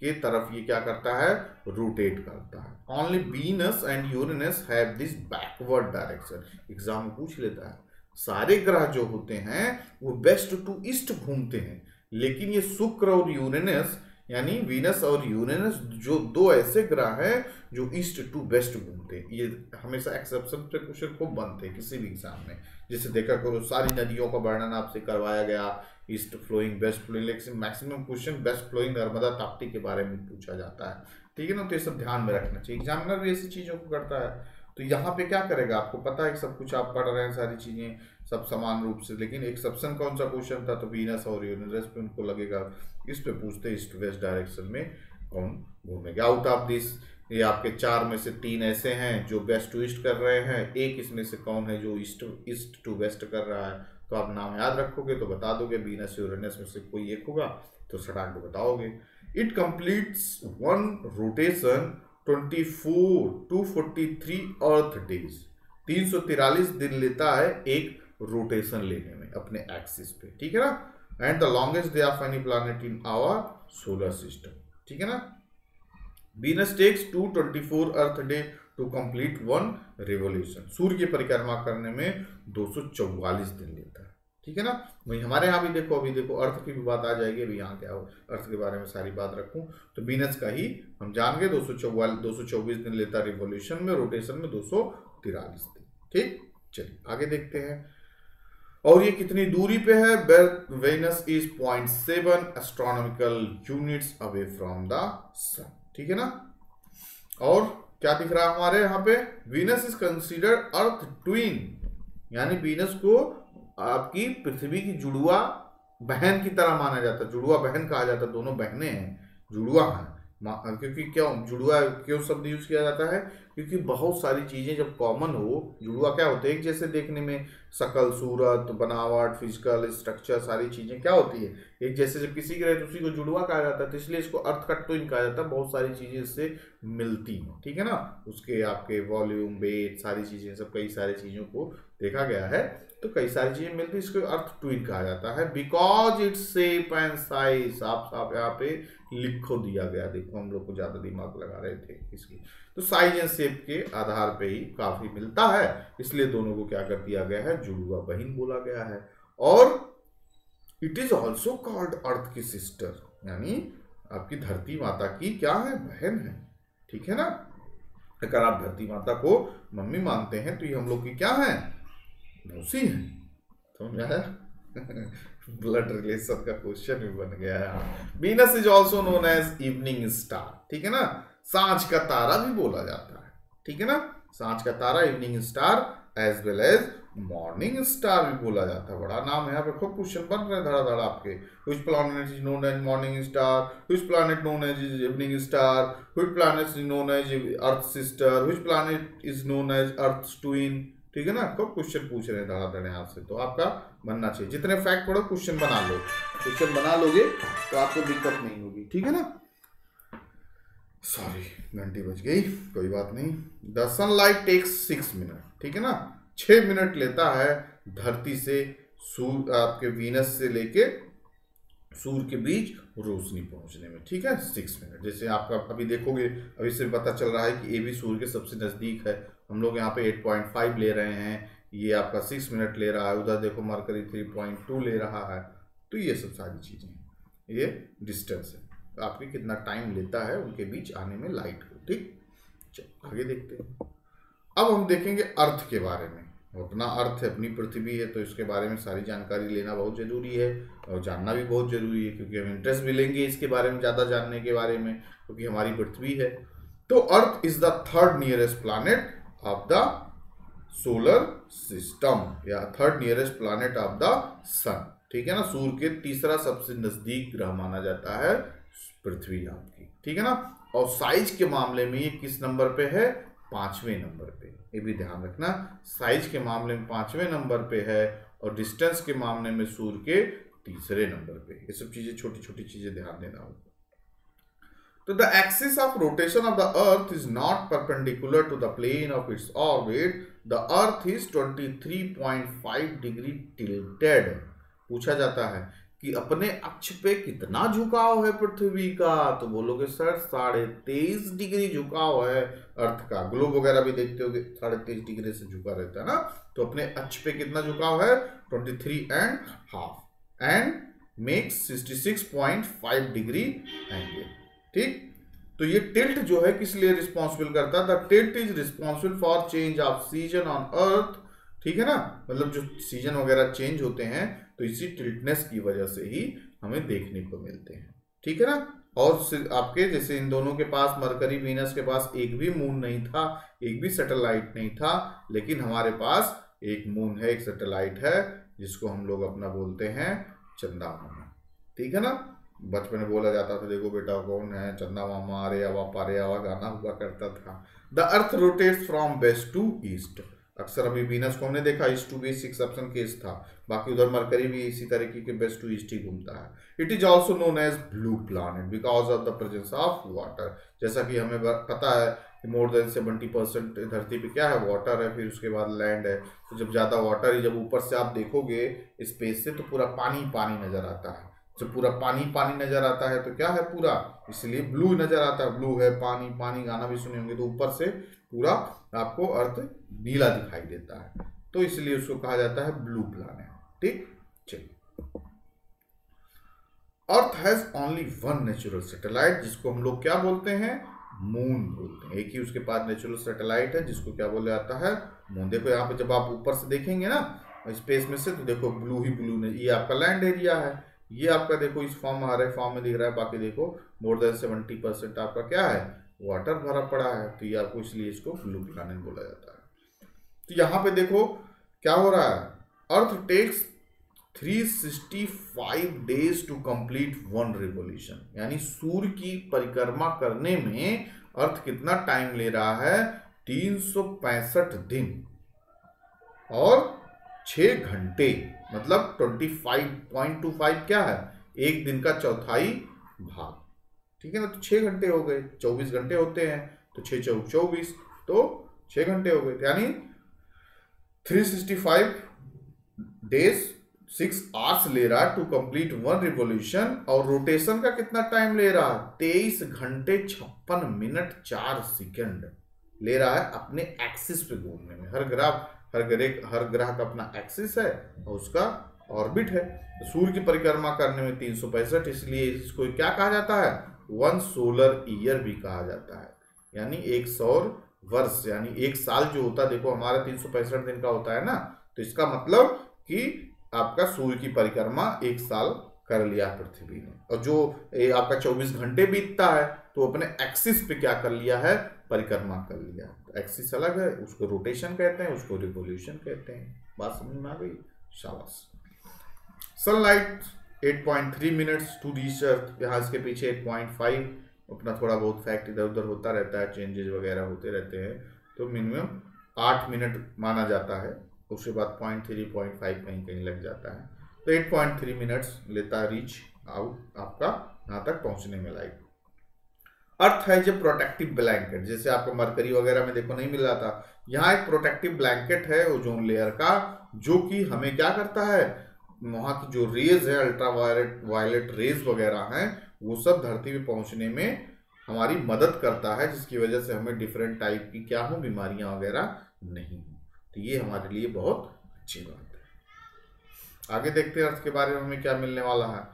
के तरफ ये क्या करता है, रोटेट करता है। Only Venus and Uranus have this backward direction, exam में पूछ लेता है। सारे ग्रह जो होते हैं वो वेस्ट टू ईस्ट घूमते हैं, लेकिन ये शुक्र और यूरेनस, यानी वीनस और यूरेनस, जो दो ऐसे ग्रह हैं जो ईस्ट टू वेस्ट घूमते हैं। ये हमेशा एक्सेप्शन पे क्वेश्चन खूब बनते हैं किसी भी एग्जाम में। जैसे देखा करो, सारी नदियों का वर्णन आपसे करवाया गया, ईस्ट फ्लोइंग, वेस्ट फ्लोइंग, लेकिन maximum question west flowing Narmada Tapti के बारे में पूछा जाता है, ठीक है ना, तो ये सब ध्यान में रखना चाहिए। एग्जामिनर भी ऐसी चीज़ों को करता है। तो यहाँ पे क्या करेगा, आपको पता है सब कुछ आप पढ़ रहे हैं, सारी चीज़ें सब समान रूप से, लेकिन एक्सेप्शन कौन सा क्वेश्चन था, तो वीनस और यूरेनस पे उनको लगेगा, इस पे पूछते ईस्ट वेस्ट डायरेक्शन में कौन घूमेगा। आउट ऑफ दिस, ये आपके 4 में से 3 ऐसे हैं जो वेस्ट टू ईस्ट कर रहे हैं, एक इसमें से कौन है जो ईस्ट टू वेस्ट कर रहा है, तो आप नाम याद रखोगे तो बता दोगे, वीनस यूरेनस में से कोई एक होगा तो सटाक को बताओगे। It completes one rotation 243 earth days, 343 दिन लेता है एक रोटेशन लेने में अपने एक्सिस पे, ठीक है ना। And the longest day of any planet in our solar system, ठीक है ना। Venus takes 224 Earth day to complete one revolution, सूर्य की परिक्रमा करने में 244 दिन लेता है, ठीक है ना। वही हमारे यहाँ भी देखो, अभी देखो अर्थ की भी बात आ जाएगी, अभी यहाँ क्या हो, अर्थ के बारे में सारी बात रखूँ तो वीनस का ही हम जान गए, 224 दिन लेता रिवोल्यूशन में, रोटेशन में 243 दिन, ठीक। चलिए आगे देखते हैं। और ये कितनी दूरी पे है, Venus is 0.7 astronomical units away from the sun, ठीक है ना। और क्या दिख रहा है हमारे यहाँ पे, Venus is considered earth twin, यानी वीनस को आपकी पृथ्वी की जुड़वा बहन की तरह माना जाता है, जुड़वा बहन कहा जाता है, दोनों बहनें हैं, जुड़वा हैं। क्योंकि क्यों जुड़वा क्यों शब्द यूज किया जाता है, क्योंकि बहुत सारी चीजें जब कॉमन हो, जुड़वा क्या होते हैं, एक जैसे देखने में, शकल, सूरत, बनावट, फिजिकल स्ट्रक्चर, सारी चीजें क्या होती है एक जैसे, जब किसी की रहे तो उसी को जुड़वा कहा जाता है, तो इसलिए इसको अर्थ का ट्विन कहा जाता है। बहुत सारी चीजें इससे मिलती हैं, ठीक है ना, उसके आपके वॉल्यूम, वेट, सारी चीजें, सब कई सारी चीजों को देखा गया है, तो कई सारी चीजें मिलती है, इसको अर्थ ट्विन कहा जाता है। Because its shape and size, आप यहाँ पे लिखो दिया गया, देखो हम लोग को ज्यादा दिमाग लगा रहे थे इसकी, तो साइज एंड शेप के आधार पे ही काफी मिलता है, इसलिए दोनों को क्या कर दिया गया है, जुड़वा बहन बोला गया है। और इट इज ऑल्सो कॉल्ड अर्थ की सिस्टर, यानी आपकी धरती माता की क्या है, बहन है, ठीक है ना। अगर आप धरती माता को मम्मी मानते हैं तो ये हम लोग की क्या है, मौसी है, समझ आया। ब्लड रिलेशन का क्वेश्चन भी बन गया है। Venus is also known as evening star, ठीक है ना, सांझ का तारा भी बोला जाता है, ठीक है ना, सांझ का तारा, evening star, as well as morning star भी बोला जाता है, बड़ा नाम है। यहाँ पे खूब क्वेश्चन बन रहे हैं धड़ाधड़ आपके। Which planet is known as morning star, which planet known as evening star, which planet is known as earth sister, which planet is known as earth twin. ठीक है ना, खूब क्वेश्चन पूछ रहे हैं धड़ाधड़ यहाँ से, तो आपका बनना चाहिए। जितने फैक्ट पढ़ो क्वेश्चन बना लो, क्वेश्चन बना लोगे तो आपको दिक्कत नहीं होगी। ठीक है ना। सॉरी घंटी बज गई, कोई बात नहीं। The sunlight takes 6 minute. ठीक है ना, 6 मिनट लेता है धरती से सूर्य, आपके वीनस से लेके सूर्य के बीच रोशनी पहुंचने में। ठीक है, 6 मिनट। जैसे आपका अभी देखोगे, अभी से पता चल रहा है कि ए भी सूर्य के सबसे नजदीक है। हम लोग यहाँ पे 8.5 ले रहे हैं, ये आपका 6 मिनट ले रहा है। उधर देखो मरकरी 3.2 ले रहा है। तो ये सब सारी चीजें, ये डिस्टेंस है, आपके कितना टाइम लेता है उनके बीच आने में लाइट को। ठीक, चलो आगे देखते हैं। अब हम देखेंगे अर्थ के बारे में। अपना अर्थ है, अपनी पृथ्वी है, तो इसके बारे में सारी जानकारी लेना बहुत जरूरी है और जानना भी बहुत जरूरी है, क्योंकि हम इंटरेस्ट भी लेंगे इसके बारे में, ज़्यादा जानने के बारे में, क्योंकि हमारी पृथ्वी है। तो Earth is the third nearest planet of the solar system, या third nearest planet of the sun. ठीक है ना, सूर्य के तीसरा सबसे नजदीक ग्रह माना जाता है पृथ्वी आपकी। ठीक है ना, और साइज के मामले में ये किस नंबर पे है? 5वें नंबर पे। ये भी ध्यान रखना, साइज के मामले में 5वें नंबर पे है और डिस्टेंस के मामले में सूर्य के तीसरे नंबर पे। ये सब चीजें, छोटी छोटी चीजें ध्यान देना होगा। तो the axis of rotation of the earth is not perpendicular to the plane of its orbit. The earth is 23.5 degree tilted. पूछा जाता है कि अपने अक्ष पे कितना झुकाव है पृथ्वी का, तो बोलोगे सर 23.5 डिग्री झुकाव है अर्थ का। ग्लोब वगैरह भी देखते होगे 23.5 डिग्री से झुका रहता है ना, तो अपने अक्ष पे कितना झुकाव है? 23.5 एंड मेक्स 66.5 डिग्री एंगल। ठीक, तो ये टिल्ट जो है किस लिए रिस्पॉन्सिबल करता है? The tilt is responsible for change off season on earth. ठीक है ना, मतलब जो सीजन वगैरह चेंज होते हैं तो इसी टिल्टनेस की वजह से ही हमें देखने को मिलते हैं। ठीक है ना, और आपके जैसे इन दोनों के पास, मरकरी वीनस के पास एक भी मून नहीं था, एक भी सैटेलाइट नहीं था, लेकिन हमारे पास एक मून है, एक सैटेलाइट है, जिसको हम लोग अपना बोलते हैं चंदा मामा। ठीक है ना, बचपन में बोला जाता था, देखो बेटा कौन है? चंदा मामा, अरे आवा पारे आवा गाना हुआ करता था। The earth rotates from west to east. अक्सर अभी वीनस को हमने देखा east to west, 6 option case था, बाकी उधर मरकरी भी इसी तरीके के वेस्ट टू ईस्ट ही घूमता है। It is also known as blue planet because of the presence of water. जैसा कि हमें पता है कि मोर देन 70% धरती पे क्या है? वाटर है, फिर उसके बाद लैंड है। तो जब ज्यादा वाटर है, जब ऊपर से आप देखोगे स्पेस से, तो पूरा पानी पानी नजर आता है। जब पूरा पानी पानी नजर आता है तो क्या है? पूरा, इसलिए ब्लू नजर आता है। ब्लू है पानी पानी, गाना भी सुने होंगे, तो ऊपर से पूरा आपको अर्थ नीला दिखाई देता है, तो इसलिए उसको कहा जाता है ब्लू प्लैनेट। ठीक, चलिए। Earth has only one natural satellite, जिसको हम लोग क्या बोलते हैं? मून बोलते हैं। एक ही उसके पास नेचुरल सैटेलाइट है, जिसको क्या बोला जाता है? मून। देखो यहाँ पे जब आप ऊपर से देखेंगे ना स्पेस में से, तो देखो ब्लू ही ब्लू ने, ये आपका लैंड एरिया है, ये आपका देखो इस फॉर्म में, हरे फॉर्म में दिख रहा है, बाकी देखो मोर देन 70% आपका क्या है? वाटर भरा पड़ा है, तो ये आपको इसलिए इसको ब्लू प्लैनेट बोला जाता है। तो यहाँ पे देखो क्या हो रहा है? Earth takes 365 days to complete one revolution, यानी सूर्य की परिक्रमा करने में अर्थ कितना टाइम ले रहा है? 365 दिन और 6 घंटे, मतलब 25.25 क्या है? एक दिन का चौथाई भाग। ठीक है ना, तो 6 घंटे हो गए, 24 घंटे होते हैं, तो 6 चौक 24, तो 6 घंटे हो गए, यानी 365 डेज 6 आवर्स ले रहा है टू कंप्लीट वन रिवोल्यूशन। और रोटेशन का कितना टाइम ले रहा है? 23 घंटे 56 मिनट 4 सेकंड ले रहा है अपने एक्सिस पे घूमने में। हर ग्रह का अपना एक्सिस है और उसका ऑर्बिट है। तो सूर्य की परिक्रमा करने में 365, इसलिए इसको क्या कहा जाता है? 1 सोलर ईयर भी कहा जाता है, यानी 1 सौर वर्ष, यानी 1 साल जो होता है, देखो हमारा 365 दिन का होता है ना, तो इसका मतलब कि आपका सूर्य की परिक्रमा 1 साल कर लिया पृथ्वी ने। और जो आपका 24 घंटे बीतता है, तो अपने एक्सिस पे क्या कर लिया है? परिक्रमा कर लिया। तो एक्सिस अलग है, उसको रोटेशन कहते हैं, उसको रिवोल्यूशन कहते हैं। बात समझ में आ गई? शाबाश। Sunlight 8.3 minutes to reach earth, यहाँ इसके पीछे 8.5, अपना थोड़ा बहुत फैक्ट इधर उधर होता रहता है, चेंजेस वगैरह होते रहते हैं, तो मिनिमम 8 मिनट माना जाता है, उसके बाद 0.3 0.5 कहीं कहीं लग जाता है। तो 8.3 मिनट्स लेता है रीच आउट आपका यहाँ तक पहुँचने में। लाइट अर्थ है जो प्रोटेक्टिव ब्लैंकेट, जैसे आपको मरकरी वगैरह में देखो नहीं मिल रहा था, यहाँ एक प्रोटेक्टिव ब्लैंकेट है ओजोन लेयर का, जो कि हमें क्या करता है, वहाँ की जो रेज है, अल्ट्रा वायलेट रेज वगैरह हैं, वो सब धरती पे पहुंचने में हमारी मदद करता है, जिसकी वजह से हमें डिफरेंट टाइप की क्या हो, बीमारियां वगैरह नहीं हो। तो ये हमारे लिए बहुत अच्छी बात है। आगे देखते हैं अर्थ के बारे में हमें क्या मिलने वाला है।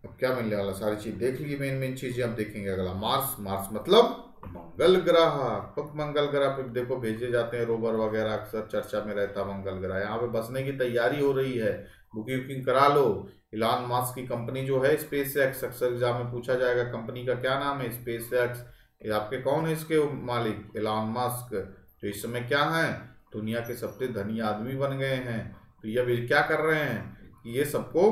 अब क्या मिलने वाला, सारी चीज देख ली, मेन चीजें अब देखेंगे। अगला मार्स। मार्स मतलब मंगल ग्रह। तो मंगल ग्रह पे देखो भेजे जाते हैं रोवर वगैरह, अक्सर चर्चा में रहता है मंगल ग्रह। यहाँ पे बसने की तैयारी हो रही है, बुकिंग करा लो। इलॉन मस्क की कंपनी जो है स्पेस एक्स, अक्सर एग्जाम में पूछा जाएगा कंपनी का क्या नाम है, स्पेस एक्स। ये आपके कौन है इसके मालिक? इलॉन मस्क, जो इस समय क्या है, दुनिया के सबसे धनी आदमी बन गए हैं। तो ये अभी क्या कर रहे हैं कि ये सबको,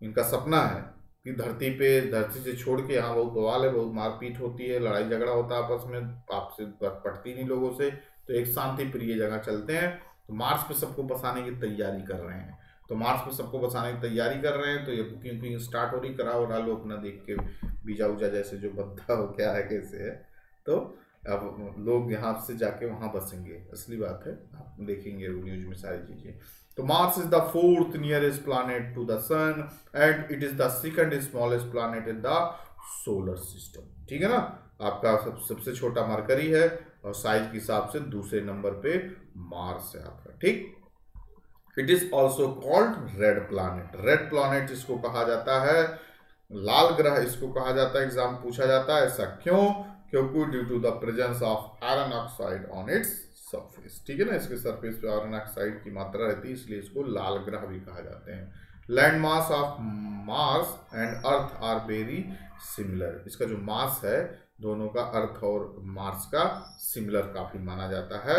इनका सपना है कि धरती से छोड़ के, यहाँ बहुत बवाल है, बहुत मारपीट होती है, लड़ाई झगड़ा होता है आपस में, आपसे पटती नहीं लोगों से, तो एक शांति प्रिय जगह चलते हैं। तो मार्स पे सबको बसाने की तैयारी कर रहे हैं। तो मार्स पे सबको बसाने की तैयारी कर रहे हैं, तो ये बुकिंग स्टार्ट हो रही, कराओ लो अपना, देख के वीजा उजा जैसे जो बनता हो क्या है कैसे है। तो अब लोग यहाँ से जाके वहाँ बसेंगे, असली बात है, आप देखेंगे न्यूज में सारी चीजें। तो Mars is the 4th nearest planet to the sun and it is the 2nd smallest planet in the solar system. ठीक है ना, आपका सबसे छोटा मरकरी है और साइज के हिसाब से दूसरे नंबर पे मार्स है आपका। ठीक, it is also called red planet. Red planet इसको कहा जाता है, लाल ग्रह इसको कहा जाता है, एग्जाम पूछा जाता है। ऐसा क्यों? क्योंकि due to the presence of iron oxide on its surface. ठीक है ना, इसके सरफेस पे आयरन ऑक्साइड की मात्रा रहती है, इसलिए इसको लाल ग्रह भी कहा जाते हैं। Land mass of Mars and earth are very similar. इसका जो मास है दोनों का, अर्थ और मार्स का, सिमिलर काफी माना जाता है।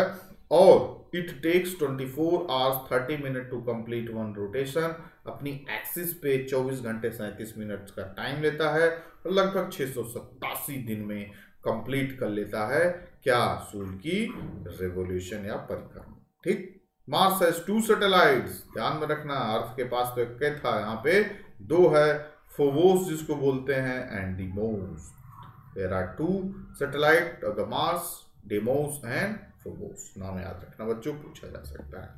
और it takes 24 hours 30 minute to complete one rotation. अपनी एक्सिस पे 24 घंटे 37 मिनट का टाइम लेता है और लगभग 687 दिन में कंप्लीट कर लेता है क्या, सूर्य की रेवोल्यूशन या परिक्रमा। ठीक, मार्स हैज 2 सैटेलाइट्स, ध्यान में रखना, अर्थ के पास तो एक था, यहाँ पे 2 है, फोबोस जिसको बोलते हैं and Deimos. There are 2 satellite of the Mars, Deimos and Phobos. नाम याद रखना बच्चों, पूछा जा सकता है।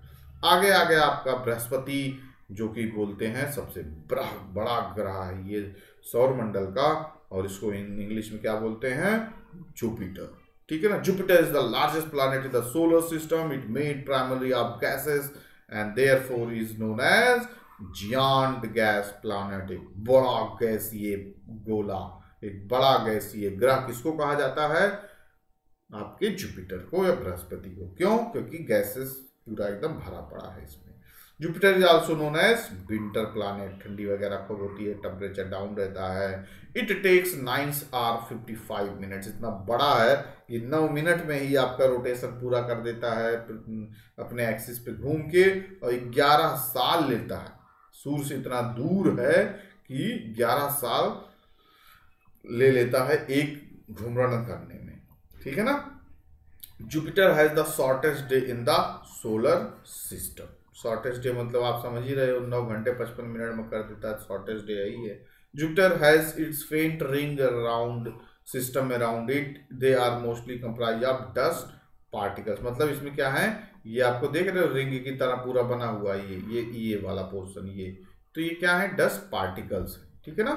आगे आगे आपका बृहस्पति, जो कि बोलते हैं सबसे बड़ा ग्रह है ये सौरमंडल का, और इसको इंग्लिश में क्या बोलते हैं, जुपिटर। ठीक है ना, Jupiter is the largest planet in the solar system. It made primary of gases and therefore is known as giant gas planet. एक बड़ा गैसीय गोला, एक बड़ा गैसीय ग्रह किसको कहा जाता है, आपके जुपिटर को या बृहस्पति को। क्यों? क्योंकि गैसेस पूरा एकदम भरा पड़ा है इसमें। Jupiter is also known as winter planet, ठंडी वगैरह खूब होती है, टेम्परेचर डाउन रहता है। इट टेक्स 9 hours 55 minutes, इतना बड़ा है कि 9 मिनट में ही आपका रोटेशन पूरा कर देता है अपने एक्सिस पे घूम के, और 11 साल लेता है। सूर्य से इतना दूर है कि 11 साल ले लेता है एक घूमरण करने में। ठीक है ना, Jupiter has the shortest day in the solar system. Shortest day मतलब आप समझ ही रहे हो, 9 घंटे 55 मिनट में कर देता है, शॉर्टेस्ट डे यही है। Jupiter has its faint ring around system around it, they are mostly comprise of dust particles. मतलब इसमें क्या है, ये आपको देख रहे हो रिंग की तरह पूरा बना हुआ है, ये वाला पोर्शन, ये तो ये क्या है, डस्ट पार्टिकल्स। ठीक है ना,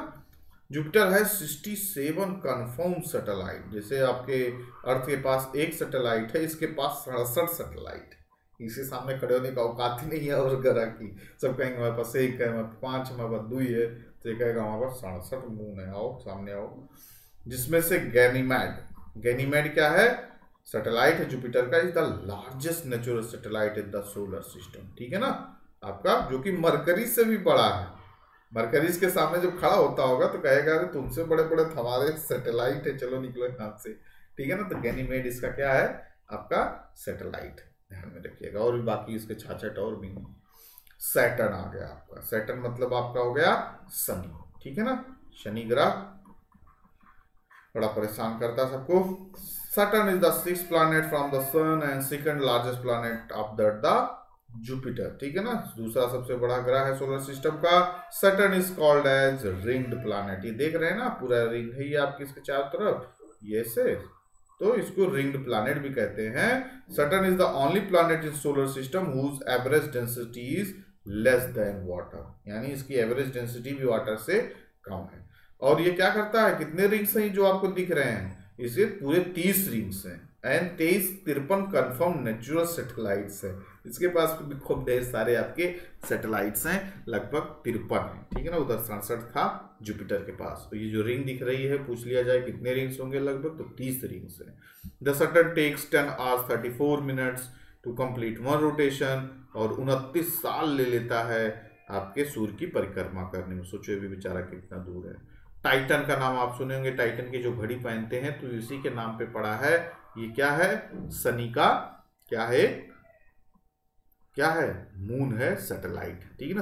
जुपिटर है 67 कन्फर्म सैटेलाइट। जैसे आपके अर्थ के पास एक सैटेलाइट है, इसके पास 67 सैटेलाइट। इसके सामने खड़े होने का औकात ही नहीं है और ग्रह की। सब कहेंगे हमारे पास 1 है, हमारे 5, हमारे पास 2 है, तो ये कहेगा हमारे पास 67 मून है, आओ सामने आओ। जिसमें से गैनीमेड क्या है, सैटेलाइट है जुपिटर का, is the largest natural satellite in the solar system. ठीक है ना, आपका जो कि मरकरी से भी बड़ा है। मरकरी के सामने जब खड़ा होता होगा तो कहेगा अरे तुमसे बड़े बड़े हमारे सैटेलाइट है, चलो निकलो यहाँ से। ठीक है ना। तो गैनीमेड इसका क्या है, आपका सैटेलाइट, ध्यान में रखिएगा। और भी बाकी इसके छाछट और भी। सैटर्न आ गया आपका, सैटर्न मतलब आपका हो गया शनि, ठीक है ना। शनि ग्रह बड़ा परेशान करता है सबको। Saturn is the 6th planet from the sun and second largest planet after the Jupiter, ठीक है ना। दूसरा सबसे बड़ा ग्रह है सोलर सिस्टम का। Saturn is called as ringed planet. ये देख रहे हैं ना, पूरा रिंग है ये आपकी इसके चारों तरफ, ये से, तो इसको रिंग्ड प्लैनेट भी कहते हैं। Saturn is the only planet in solar system whose average density is less than water, यानी इसकी एवरेज डेंसिटी भी वाटर से कम है। और ये क्या करता है, कितने रिंग्स हैं जो आपको दिख रहे हैं, इसे पूरे 30 रिंग्स हैं एंड 53 कंफर्म नेचुरल सैटेलाइट्स है। इसके पास भी खूब ढेर सारे आपके सैटेलाइट्स हैं, लगभग 53 हैं, ठीक है ना। उधर 67 था जुपिटर के पास। तो ये जो रिंग दिख रही है, पूछ लिया जाए कितने रिंग्स होंगे लगभग, तो 30 रिंग्स हैं। The Saturn takes 10 hours 34 minutes to complete 1 रोटेशन, और 29 साल ले लेता है आपके सूर्य की परिक्रमा करने में। सोचो ये भी बेचारा कितना दूर है। टाइटन का नाम आप सुने होंगे, टाइटन की जो घड़ी पहनते हैं, तो इसी के नाम पे पड़ा है। ये क्या है, शनि का क्या है, क्या है, मून है, सैटेलाइट, ठीक है ना।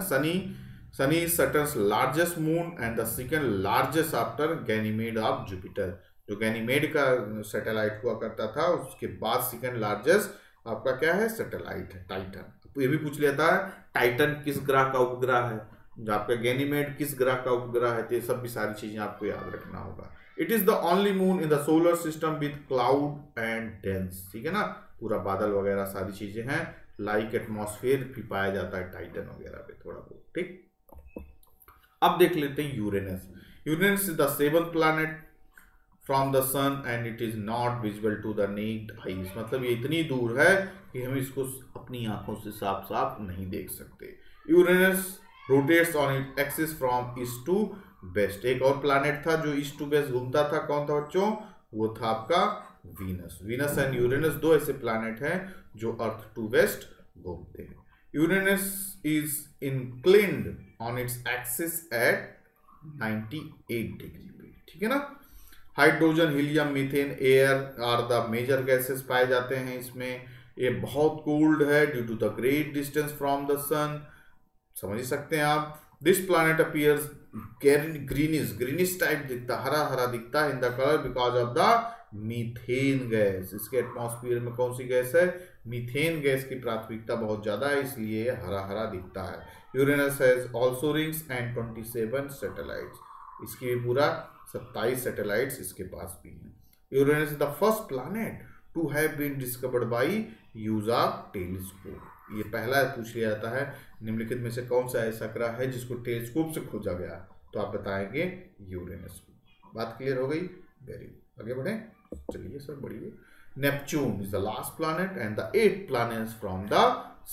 Shani is Saturn's largest moon and the second largest after Ganymede of Jupiter. जो गैनीमेड का सैटेलाइट हुआ करता था, उसके बाद सेकंड लार्जेस्ट आपका क्या है, सैटेलाइट है, टाइटन। ये भी पूछ लिया था, टाइटन किस ग्रह का उपग्रह है, जो आपका गैनीमेड किस ग्रह का उपग्रह है, तो ये सब भी सारी चीजें आपको याद रखना होगा। It is the only moon in the solar system with cloud and dense, ठीक है ना, पूरा बादल वगैरह सारी चीजें हैं। लाइक एटमॉस्फेयर भी पाया जाता है टाइटन वगैरह पे थोड़ा बहुत, ठीक। अब देख लेते हैं Uranus. Uranus is the 7th planet from the sun and it is not visible to the naked eyes. मतलब ये इतनी दूर है कि हम इसको अपनी आंखों से साफ साफ नहीं देख सकते। Uranus rotates on it axis from east to west. एक और प्लैनेट था जो ईस्ट टू वेस्ट घूमता था, कौन था बच्चों, वो था आपका वीनस। वीनस एंड यूरेनस दो ऐसे प्लैनेट हैं जो अर्थ टू वेस्ट घूमते हैं। Uranus is inclined on its axis at 98 degree पे, ठीक है ना। Hydrogen, helium, methane, air are the major gases पाए जाते हैं इसमें। ये बहुत कोल्ड है due to the great distance from the sun, समझ सकते हैं आप। This planet appears greenish type दिखता, हरा हरा दिखता है in the colour because of the methane gas. इसके एटमॉस्फेयर में कौन सी गैस है, मीथेन गैस की प्राथमिकता बहुत ज्यादा है, इसलिए हरा हरा दिखता है। Uranus has also rings and 27 satellites. इसकी भी पूरा 27 सैटेलाइट्स इसके पास भी हैं। Uranus is the first planet to have been discovered by use of telescope. ये पहला पूछ लिया जाता है निम्नलिखित में से कौन सा ऐसा ग्रह है जिसको टेलीस्कोप से खोजा गया, तो आप बताएंगे यूरेनस। बात क्लियर हो गई, वेरी गुड। आगे बढ़े, चलिए सर बढ़िए। Neptune is the last planet and the 8th planet from the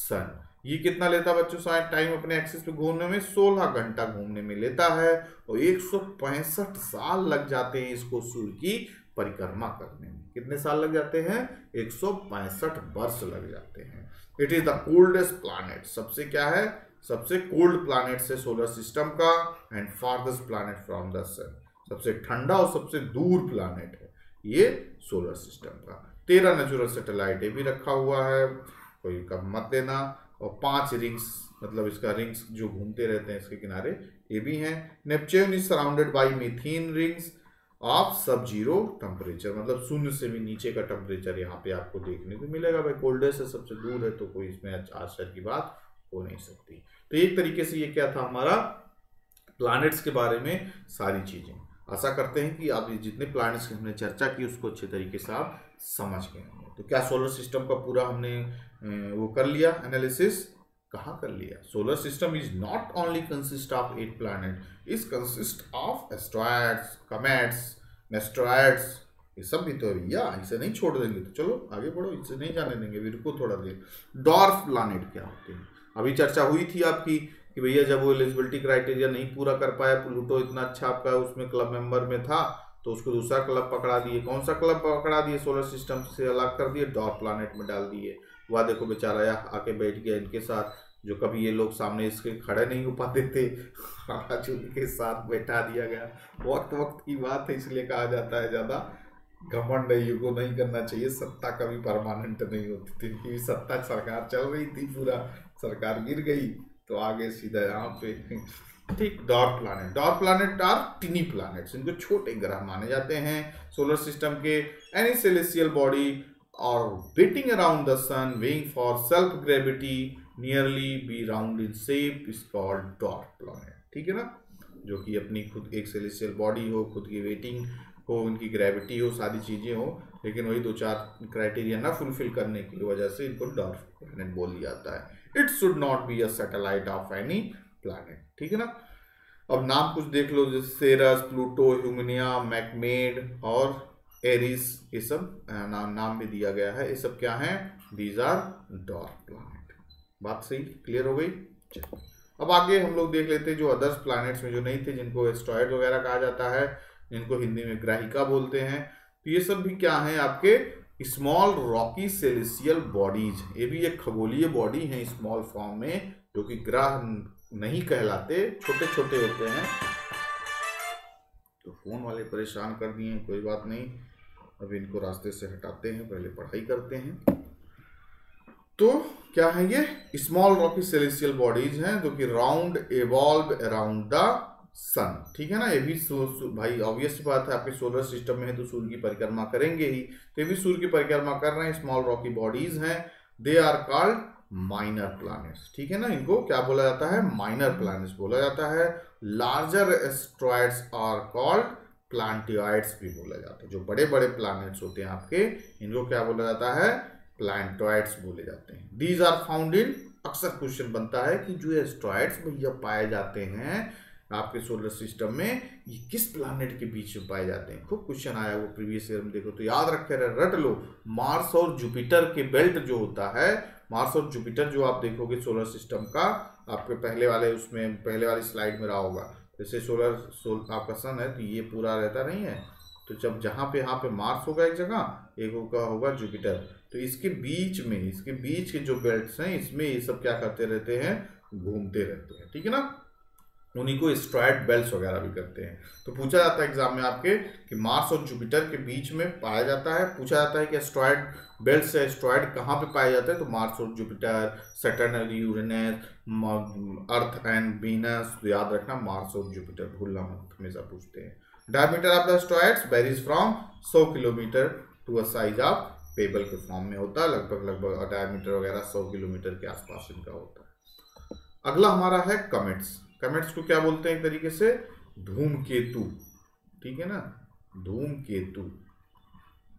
sun. ये कितना लेता बच्चों शायद टाइम अपने एक्सिस पे घूमने में, 16 घंटा घूमने में लेता है, और 165 साल लग जाते हैं इसको सूर्य की परिक्रमा करने में। कितने साल लग जाते हैं, 165 वर्ष लग जाते हैं। It is the coldest planet, सबसे क्या है, सबसे कोल्ड प्लैनेट से सोलर सिस्टम का, and farthest planet from the sun, सबसे ठंडा और सबसे दूर प्लैनेट है ये सोलर सिस्टम का। 13 नेचुरल सैटेलाइट ये भी रखा हुआ है, कोई कम मत देना। और 5 रिंग्स, मतलब इसका रिंग्स जो घूमते रहते हैं इसके किनारे, ये भी हैं। Neptune is surrounded by methane rings of सब जीरो टेम्परेचर, मतलब शून्य से भी नीचे का टेम्परेचर यहाँ पे आपको देखने को मिलेगा। भाई कोल्डेस्ट से सबसे दूर है, तो कोई इसमें आश्चर्य की बात हो नहीं सकती। तो एक तरीके से ये क्या था हमारा प्लैनेट्स के बारे में सारी चीजें। आशा करते हैं कि आप जितने प्लैनेट्स की हमने चर्चा की उसको अच्छे तरीके से आप समझ गए होंगे। तो क्या सोलर सिस्टम का पूरा हमने वो कर लिया एनालिसिस, कहाँ कर लिया। Solar system is not only consist of 8 planet, is consist of asteroids, comets, meteoroids, ये सब भी तो है भैया, इसे नहीं छोड़ देंगे। तो चलो आगे बढ़ो, इसे नहीं जाने देंगे, रुको थोड़ा देर। डॉर्फ प्लैनेट क्या होते हैं, अभी चर्चा हुई थी आपकी कि भैया जब वो एलिजिबिलिटी क्राइटेरिया नहीं पूरा कर पाया, प्लूटो इतना अच्छा आपका उसमें क्लब मेंबर में था, तो उसको दूसरा क्लब पकड़ा दिए। कौन सा क्लब पकड़ा दिए, सोलर सिस्टम से अलग कर दिए, डॉर्फ प्लैनेट में डाल दिए। वह देखो बेचारा यहाँ आके बैठ गया इनके साथ, जो कभी ये लोग सामने इसके खड़े नहीं हो पाते थे, आज उनके साथ बैठा दिया गया। वक्त वक्त की बात है, इसलिए कहा जाता है ज़्यादा घमंड को नहीं करना चाहिए, सत्ता कभी परमानेंट नहीं होती थी, क्योंकि सत्ता सरकार चल रही थी, पूरा सरकार गिर गई तो आगे सीधा यहाँ पे। ठीक, dwarf planet are tiny planets, इनको छोटे ग्रह माने जाते हैं सोलर सिस्टम के। Any celestial body orbiting around the sun weighing for self gravity nearly be round in shape is called dwarf planet। ठीक है ना, जो कि अपनी खुद एक सेलेस्टियल बॉडी हो, खुद की वेटिंग हो, उनकी ग्रेविटी हो, सारी चीजें हो, लेकिन वही 2-4 क्राइटेरिया ना फुलफिल करने की वजह से इनको डॉर्फ प्लैनेट बोल दिया जाता है। It should not be a satellite of any planet. ठीक है ना, अब नाम कुछ देख लो, जैसे सेरस, प्लूटो, ह्यूमिनिया, मैकमेड और एरिस, ये सब नाम भी दिया गया है। ये सब क्या है? These are dwarf planet. बात सही क्लियर हो गई? चलो अब आगे हम लोग देख लेते हैं जो अदर्स प्लैनेट्स में जो नहीं थे, जिनको एस्ट्रॉयड वगैरह कहा जाता है, जिनको हिंदी में ग्राहिका बोलते हैं। तो ये सब भी क्या है? आपके स्मॉल रॉकी सेलेस्टियल बॉडीज। ये भी एक खगोलीय बॉडी है स्मॉल फॉर्म में, जो कि ग्रह नहीं कहलाते, छोटे छोटे होते हैं। तो फोन वाले परेशान कर दिए, कोई बात नहीं, अभी इनको रास्ते से हटाते हैं, पहले पढ़ाई करते हैं। तो क्या है ये? स्मॉल रॉकी सेलेस्टियल बॉडीज हैं जो कि round evolve around the sun. ठीक है ना, ये भी भाई ऑब्वियस बात है, आपके सोलर सिस्टम में है तो सूर्य की परिक्रमा करेंगे ही, तो ये भी सूर्य की परिक्रमा कर रहे हैं, स्मॉल रॉकी बॉडीज हैं। They are called minor planets. ठीक है ना, इनको क्या बोला जाता है? माइनर प्लैनेट्स बोला जाता है। लार्जर एस्ट्रॉयड्स आर कॉल्ड प्लांटियॉइड्स भी बोला जाता है। जो बड़े बड़े प्लैनेट्स होते हैं आपके, इनको क्या बोला जाता है? प्लांटॉइड्स बोले जाते हैं। दीज आर फाउंड इन, अक्सर क्वेश्चन बनता है कि जो एस्ट्रॉयड्स भैया पाए जाते हैं आपके सोलर सिस्टम में, ये किस प्लैनेट के बीच में पाए जाते हैं? खूब क्वेश्चन आया वो प्रीवियस ईयर में, देखो तो याद रखे, रट लो। मार्स और जुपिटर के बेल्ट जो होता है, मार्स और जुपिटर जो आप देखोगे सोलर सिस्टम का, आपके पहले वाले उसमें पहले वाली स्लाइड में रहा होगा। जैसे सोलर आपका सन है, तो ये पूरा रहता नहीं है, तो जब जहाँ पे यहाँ पे मार्स होगा एक जगह, एक होगा जुपिटर, तो इसके बीच में, इसके बीच के जो बेल्ट्स हैं, इसमें ये सब क्या करते रहते हैं? घूमते रहते हैं। ठीक है ना, उन्हीं को एस्ट्रॉयड बेल्ट्स वगैरह भी करते हैं। तो पूछा जाता है एग्जाम में आपके कि मार्स और जुपिटर के बीच में पाया जाता है, पूछा जाता है कि एस्ट्रॉयड बेल्ट से एस्ट्रॉयड कहाँ पे पाए जाते हैं? तो मार्स और Jupiter, Saturn, Uranus, earth and Venus. तो याद रखना, मार्स और जुपिटर भूलना मत, हमेशा पूछते हैं। Diameter of the asteroids varies from 100 kilometre to a size of pebble के फॉर्म में होता है, लगभग डायमीटर वगैरह 100 किलोमीटर के आसपास इनका होता है। अगला हमारा है कमेट्स। कमेट्स को क्या बोलते हैं? एक तरीके से धूमकेतु। ठीक है ना, धूमकेतु,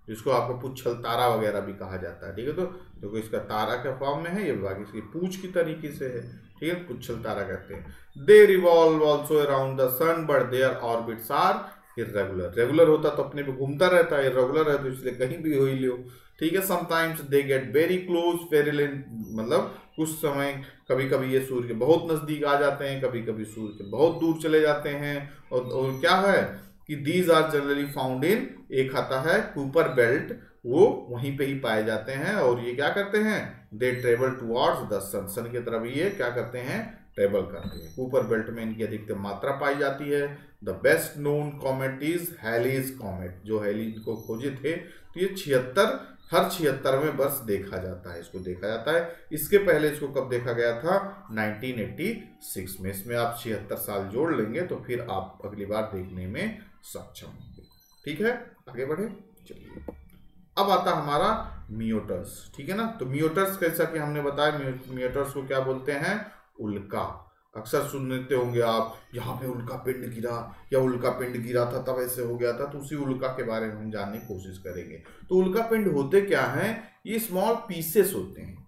जिसको आपको पुच्छल तारा वगैरह भी कहा जाता है। ठीक है, तो देखो इसका तारा के फॉर्म में है, ये बाकी इसकी पूछ की तरीके से है। ठीक है, पुच्छल तारा कहते हैं। They revolve also around the sun but their orbits are irregular. Regular होता तो अपने पे घूमता रहता है, इर्रेगुलर है तो इसलिए कहीं भी हो ही लो। ठीक है, sometimes they get very close, very, मतलब कुछ समय कभी कभी ये सूर्य के बहुत नजदीक आ जाते हैं, कभी कभी सूर्य के बहुत दूर चले जाते हैं। और क्या है कि these are generally found in, एक आता है कूपर बेल्ट, वो वहीं पे ही पाए जाते हैं। और ये क्या करते हैं? दे ट्रेवल टुवर्ड्स द सन, सन की तरफ ये क्या करते हैं? ट्रेवल करते हैं। कूपर बेल्ट में इनकी अधिकतम मात्रा पाई जाती है। The best known comet is Halley's comet, जो हैली को खोजे थे, तो ये 76 हर 76वें वर्ष देखा जाता है, इसको देखा जाता है। इसके पहले इसको कब देखा गया था? 1986 में। इसमें आप 76 साल जोड़ लेंगे तो फिर आप अगली बार देखने में सक्षम होंगे। ठीक है, आगे बढ़े, चलिए। अब आता हमारा मियोटर्स। ठीक है ना, तो मियोटर्स कैसा कि हमने बताया, मियोटर्स को क्या बोलते हैं? उल्का। अक्सर सुनते होंगे आप, यहाँ पे उल्का पिंड गिरा या उल्का पिंड गिरा था तब ऐसे हो गया था। तो उसी उल्का के बारे में हम जानने की कोशिश करेंगे। तो उल्का पिंड होते क्या हैं? ये स्मॉल पीसेस होते हैं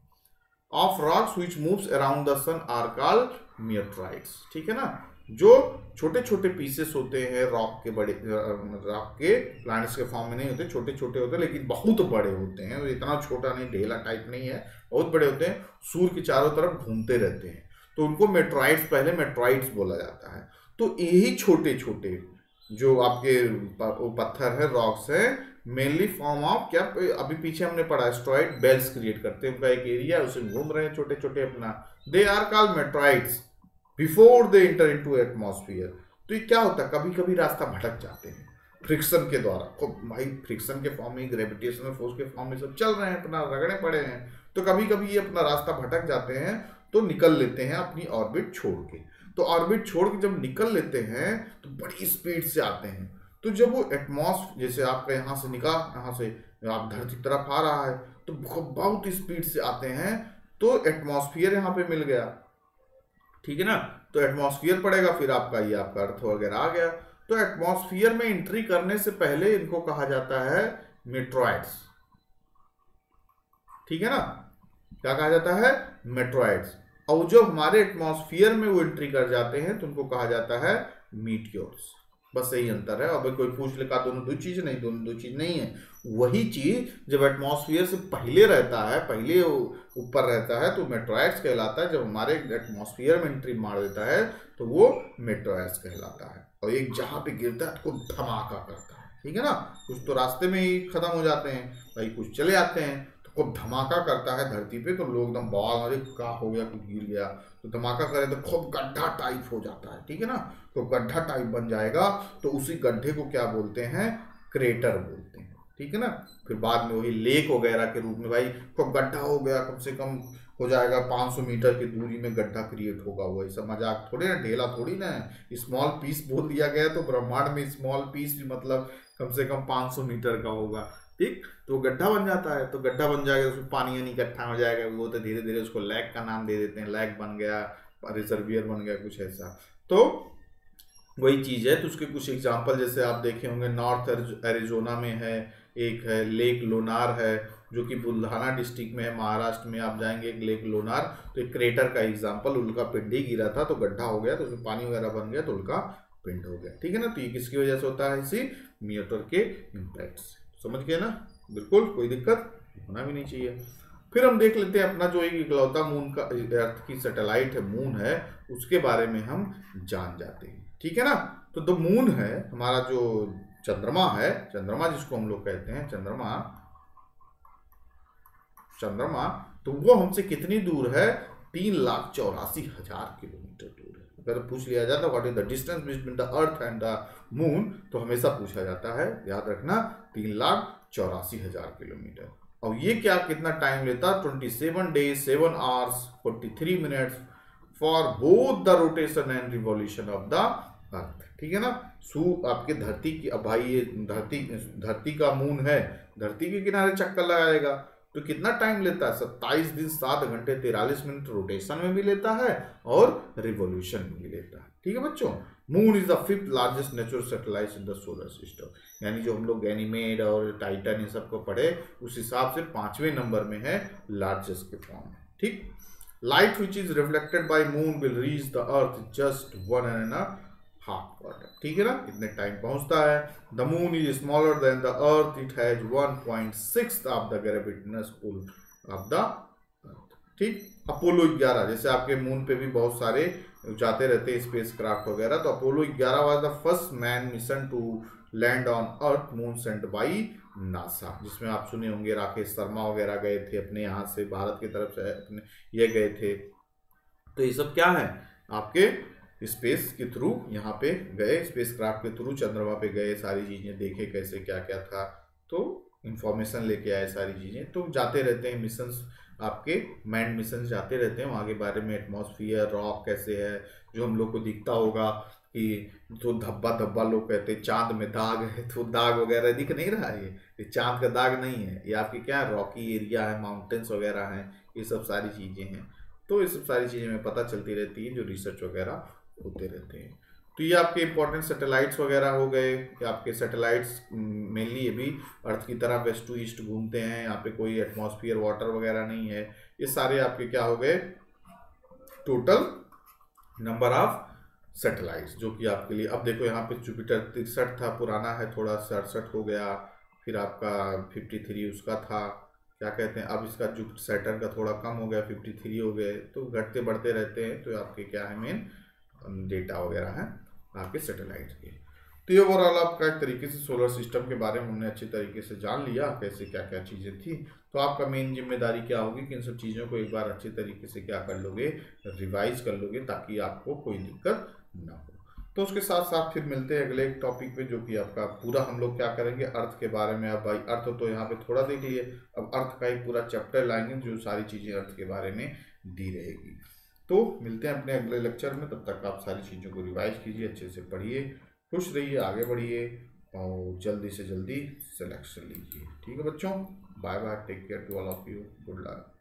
of rocks which moves around the sun are called meteorites. ठीक है ना, जो छोटे छोटे पीसेस होते हैं रॉक के, बड़े रॉक के प्लैनेट्स के फॉर्म में नहीं होते, छोटे छोटे होते हैं लेकिन बहुत बड़े होते हैं। इतना छोटा नहीं, ढेला टाइप नहीं है, बहुत बड़े होते हैं, सूर्य के चारों तरफ घूमते रहते हैं। तो उनको मेट्रॉइड्स, पहले मेट्रॉइड्स बोला जाता है। तो यही छोटे छोटे जो आपके पत्थर है, रॉक्स है, मेनली फॉर्म ऑफ क्या, अभी पीछे हमने पढ़ा, एस्ट्रॉइड बेल्ट्स क्रिएट करते हैं। उनका एक एरिया है, उसमें घूम रहे हैं छोटे छोटे अपना। They are called meteoroids before they enter into atmosphere. तो ये क्या होता है? कभी कभी रास्ता भटक जाते हैं, फ्रिक्शन के द्वारा। तो भाई फ्रिक्शन के फॉर्म में, ग्रेविटेशनल फोर्स के फॉर्म में सब चल रहे हैं, अपना रगड़े पड़े हैं, तो कभी कभी ये अपना रास्ता भटक जाते हैं, तो निकल लेते हैं अपनी ऑर्बिट छोड़ के। तो ऑर्बिट छोड़ के जब निकल लेते हैं तो बड़ी स्पीड से आते हैं। तो जब वो एटमॉस्फेयर, जैसे आपका यहाँ से निकाल, यहाँ से आप धरती की तरफ आ रहा है, तो बहुत स्पीड से आते हैं, तो एटमॉस्फेयर यहाँ पे मिल गया, ठीक है ना। तो एटमॉस्फेयर पड़ेगा, फिर आपका ये आपका अर्थ वगैरह आ गया। तो एटमॉस्फेयर में एंट्री करने से पहले इनको कहा जाता है मेट्रॉइड्स, ठीक है ना, क्या कहा जाता है, मेट्रॉइड्स। और जब हमारे एटमॉस्फेयर में वो एंट्री कर जाते हैं तो उनको कहा जाता है मीटियोर्स। बस यही अंतर है। अब कोई पूछ लिखा दोनों दो चीज नहीं, दोनों दो चीज नहीं है। वही चीज जब एटमॉस्फेयर से पहले रहता है, पहले ऊपर रहता है, तो मेट्रॉइड्स कहलाता है। जब हमारे एटमॉस्फेयर में एंट्री मार देता है तो वो मेट्रॉइड्स कहलाता है। और एक जहां पे गिरता है तो धमाका करता है, ठीक है ना। कुछ तो रास्ते में ही खत्म हो जाते हैं भाई, कुछ चले आते हैं, तो खूब धमाका करता है धरती पे, तो लोग एकदम बवाल, अरे क्या हो गया, कुछ गिर गया, तो धमाका करे तो खूब गड्ढा टाइप हो जाता है, ठीक है ना। तो गड्ढा टाइप बन जाएगा, तो उसी गड्ढे को क्या बोलते हैं, क्रेटर बोलते हैं, ठीक है ना। फिर बाद में वही लेक वगैरह के रूप में, भाई खूब गड्ढा हो गया, कम से कम हो जाएगा 500 मीटर की दूरी में गड्ढा क्रिएट होगा। वो ऐसा मजाक थोड़ी ना, ढेला थोड़ी ना, स्मॉल पीस बोल दिया गया, तो ब्रह्मांड में स्मॉल पीस भी मतलब कम से कम 500 मीटर का होगा, ठीक। तो गड्ढा बन जाता है, तो गड्ढा बन जाएगा, उसमें पानी यानी इकट्ठा हो जाएगा, वो तो धीरे धीरे उसको लैक का नाम दे देते हैं, लैक बन गया, रिजर्वियर बन गया, कुछ ऐसा। तो वही चीज़ है। तो उसके कुछ एग्जांपल जैसे आप देखे होंगे, नॉर्थ एरिजोना में है, एक है लेक लोनार है, जो कि बुल्ढाना डिस्ट्रिक्ट में है, महाराष्ट्र में। आप जाएंगे एक लेक लोनार, तो एक क्रेटर का एग्जांपल, उल्का पिंड ही गिरा था, तो गड्ढा हो गया, तो उसमें पानी वगैरह बन गया, तो उल्का पिंड हो गया, ठीक है ना। तो ये किसकी वजह से होता है, इसी मीटर के इम्पैक्ट से। समझ गए ना, बिल्कुल कोई दिक्कत होना भी नहीं चाहिए। फिर हम देख लेते हैं अपना जो एक इकलौता मून का, अर्थ की सैटेलाइट है, मून है, उसके बारे में हम जान जाते हैं, ठीक है ना। तो द मून है हमारा जो चंद्रमा है, चंद्रमा जिसको हम लोग कहते हैं चंद्रमा, चंद्रमा, तो वो हमसे कितनी दूर है, 3,84,000 किलोमीटर दूर है। अगर पूछ लिया जाता what is the distance between the earth and the moon, तो हमेशा पूछा जाता है, याद रखना, 3,84,000 किलोमीटर। और ये क्या कितना टाइम लेता, 27 days 7 hours 43 minutes for both the rotation and revolution of the अर्थ, ठीक है ना। आपके धरती की, अब भाई ये धरती का मून है, धरती के किनारे चक्कर लगाएगा, तो कितना टाइम लेता है, 27 दिन 7 घंटे 43 मिनट रोटेशन में भी लेता है और रिवॉल्यूशन में भी लेता है, ठीक है बच्चों। Moon is the 5th largest natural satellite in the solar system, यानी जो हम लोग गैनीमेड और टाइटन इन सबको पढ़े, उस हिसाब से 5वें नंबर में है लार्जेस्ट के फॉर्म में, ठीक। Light which is reflected by moon will reach the earth just 1.5 quarter, ठीक है ना, इतने टाइम पहुंचता है। The moon is smaller than the earth, it has 1.6 of the gravitational pull of the earth, ठीक। अपोलो 11, जैसे आपके मून पे भी बहुत सारे जाते रहते हैं स्पेस क्राफ्ट वगैरह, तो Apollo 11 was the first man mission to land on earth, moon Saint by NASA, जिसमें आप सुने होंगे राकेश शर्मा वगैरह गए थे अपने यहाँ से, भारत की तरफ से अपने ये गए थे। तो ये सब क्या है, आपके स्पेस के थ्रू यहाँ पे गए, स्पेस क्राफ्ट के थ्रू चंद्रमा पे गए, सारी चीज़ें देखे कैसे क्या क्या था, तो इंफॉर्मेशन लेके आए सारी चीज़ें। तो जाते रहते हैं मिशंस, आपके मैंड मिशन जाते रहते हैं वहाँ के बारे में, एटमॉस्फेयर, रॉक कैसे है, जो हम लोग को दिखता होगा कि तो धब्बा धब्बा लोग कहते हैं चांद में दाग है, तो दाग वगैरह दिख नहीं रहा है, ये चांद का दाग नहीं है, ये आपकी क्या है, रॉकी एरिया है, माउंटेन्स वगैरह हैं, ये सब सारी चीज़ें हैं। तो ये सब सारी चीज़ें में पता चलती रहती है, जो रिसर्च वगैरह होते रहते हैं। तो ये आपके इंपॉर्टेंट सैटेलाइट्स वगैरह हो गए। आपके सैटेलाइट्स मेनली ये भी अर्थ की तरह वेस्ट टू ईस्ट घूमते हैं, यहाँ पे कोई एटमॉस्फेयर वाटर वगैरह नहीं है। ये सारे आपके क्या हो गए, टोटल नंबर ऑफ सैटेलाइट्स जो कि आपके लिए। अब देखो यहाँ पे जुपिटर 63 था, पुराना है थोड़ा, 67 हो गया। फिर आपका 53 उसका था, क्या कहते हैं, अब इसका जुपिटर सैटर्न का थोड़ा कम हो गया, 53 हो गए। तो घटते बढ़ते रहते हैं। तो आपके क्या है, मेन डेटा वगैरह हैं आपके सैटेलाइट के। तो ये ओवरऑल आपका एक तरीके से सोलर सिस्टम के बारे में हमने अच्छी तरीके से जान लिया, कैसे क्या क्या चीज़ें थी। तो आपका मेन जिम्मेदारी क्या होगी कि इन सब चीज़ों को एक बार अच्छी तरीके से क्या कर लोगे, रिवाइज कर लोगे, ताकि आपको कोई दिक्कत ना हो। तो उसके साथ साथ फिर मिलते हैं अगले एक टॉपिक पे, जो कि आपका पूरा हम लोग क्या करेंगे अर्थ के बारे में। अब भाई अर्थ तो यहाँ पे थोड़ा देख लिए, अब अर्थ का एक पूरा चैप्टर लाएंगे जो सारी चीज़ें अर्थ के बारे में दी रहेगी। तो मिलते हैं अपने अगले लेक्चर में, तब तक आप सारी चीज़ों को रिवाइज कीजिए, अच्छे से पढ़िए, खुश रहिए, आगे बढ़िए और जल्दी से जल्दी सिलेक्शन लीजिए। ठीक है बच्चों, bye bye, take care to all of you, good luck.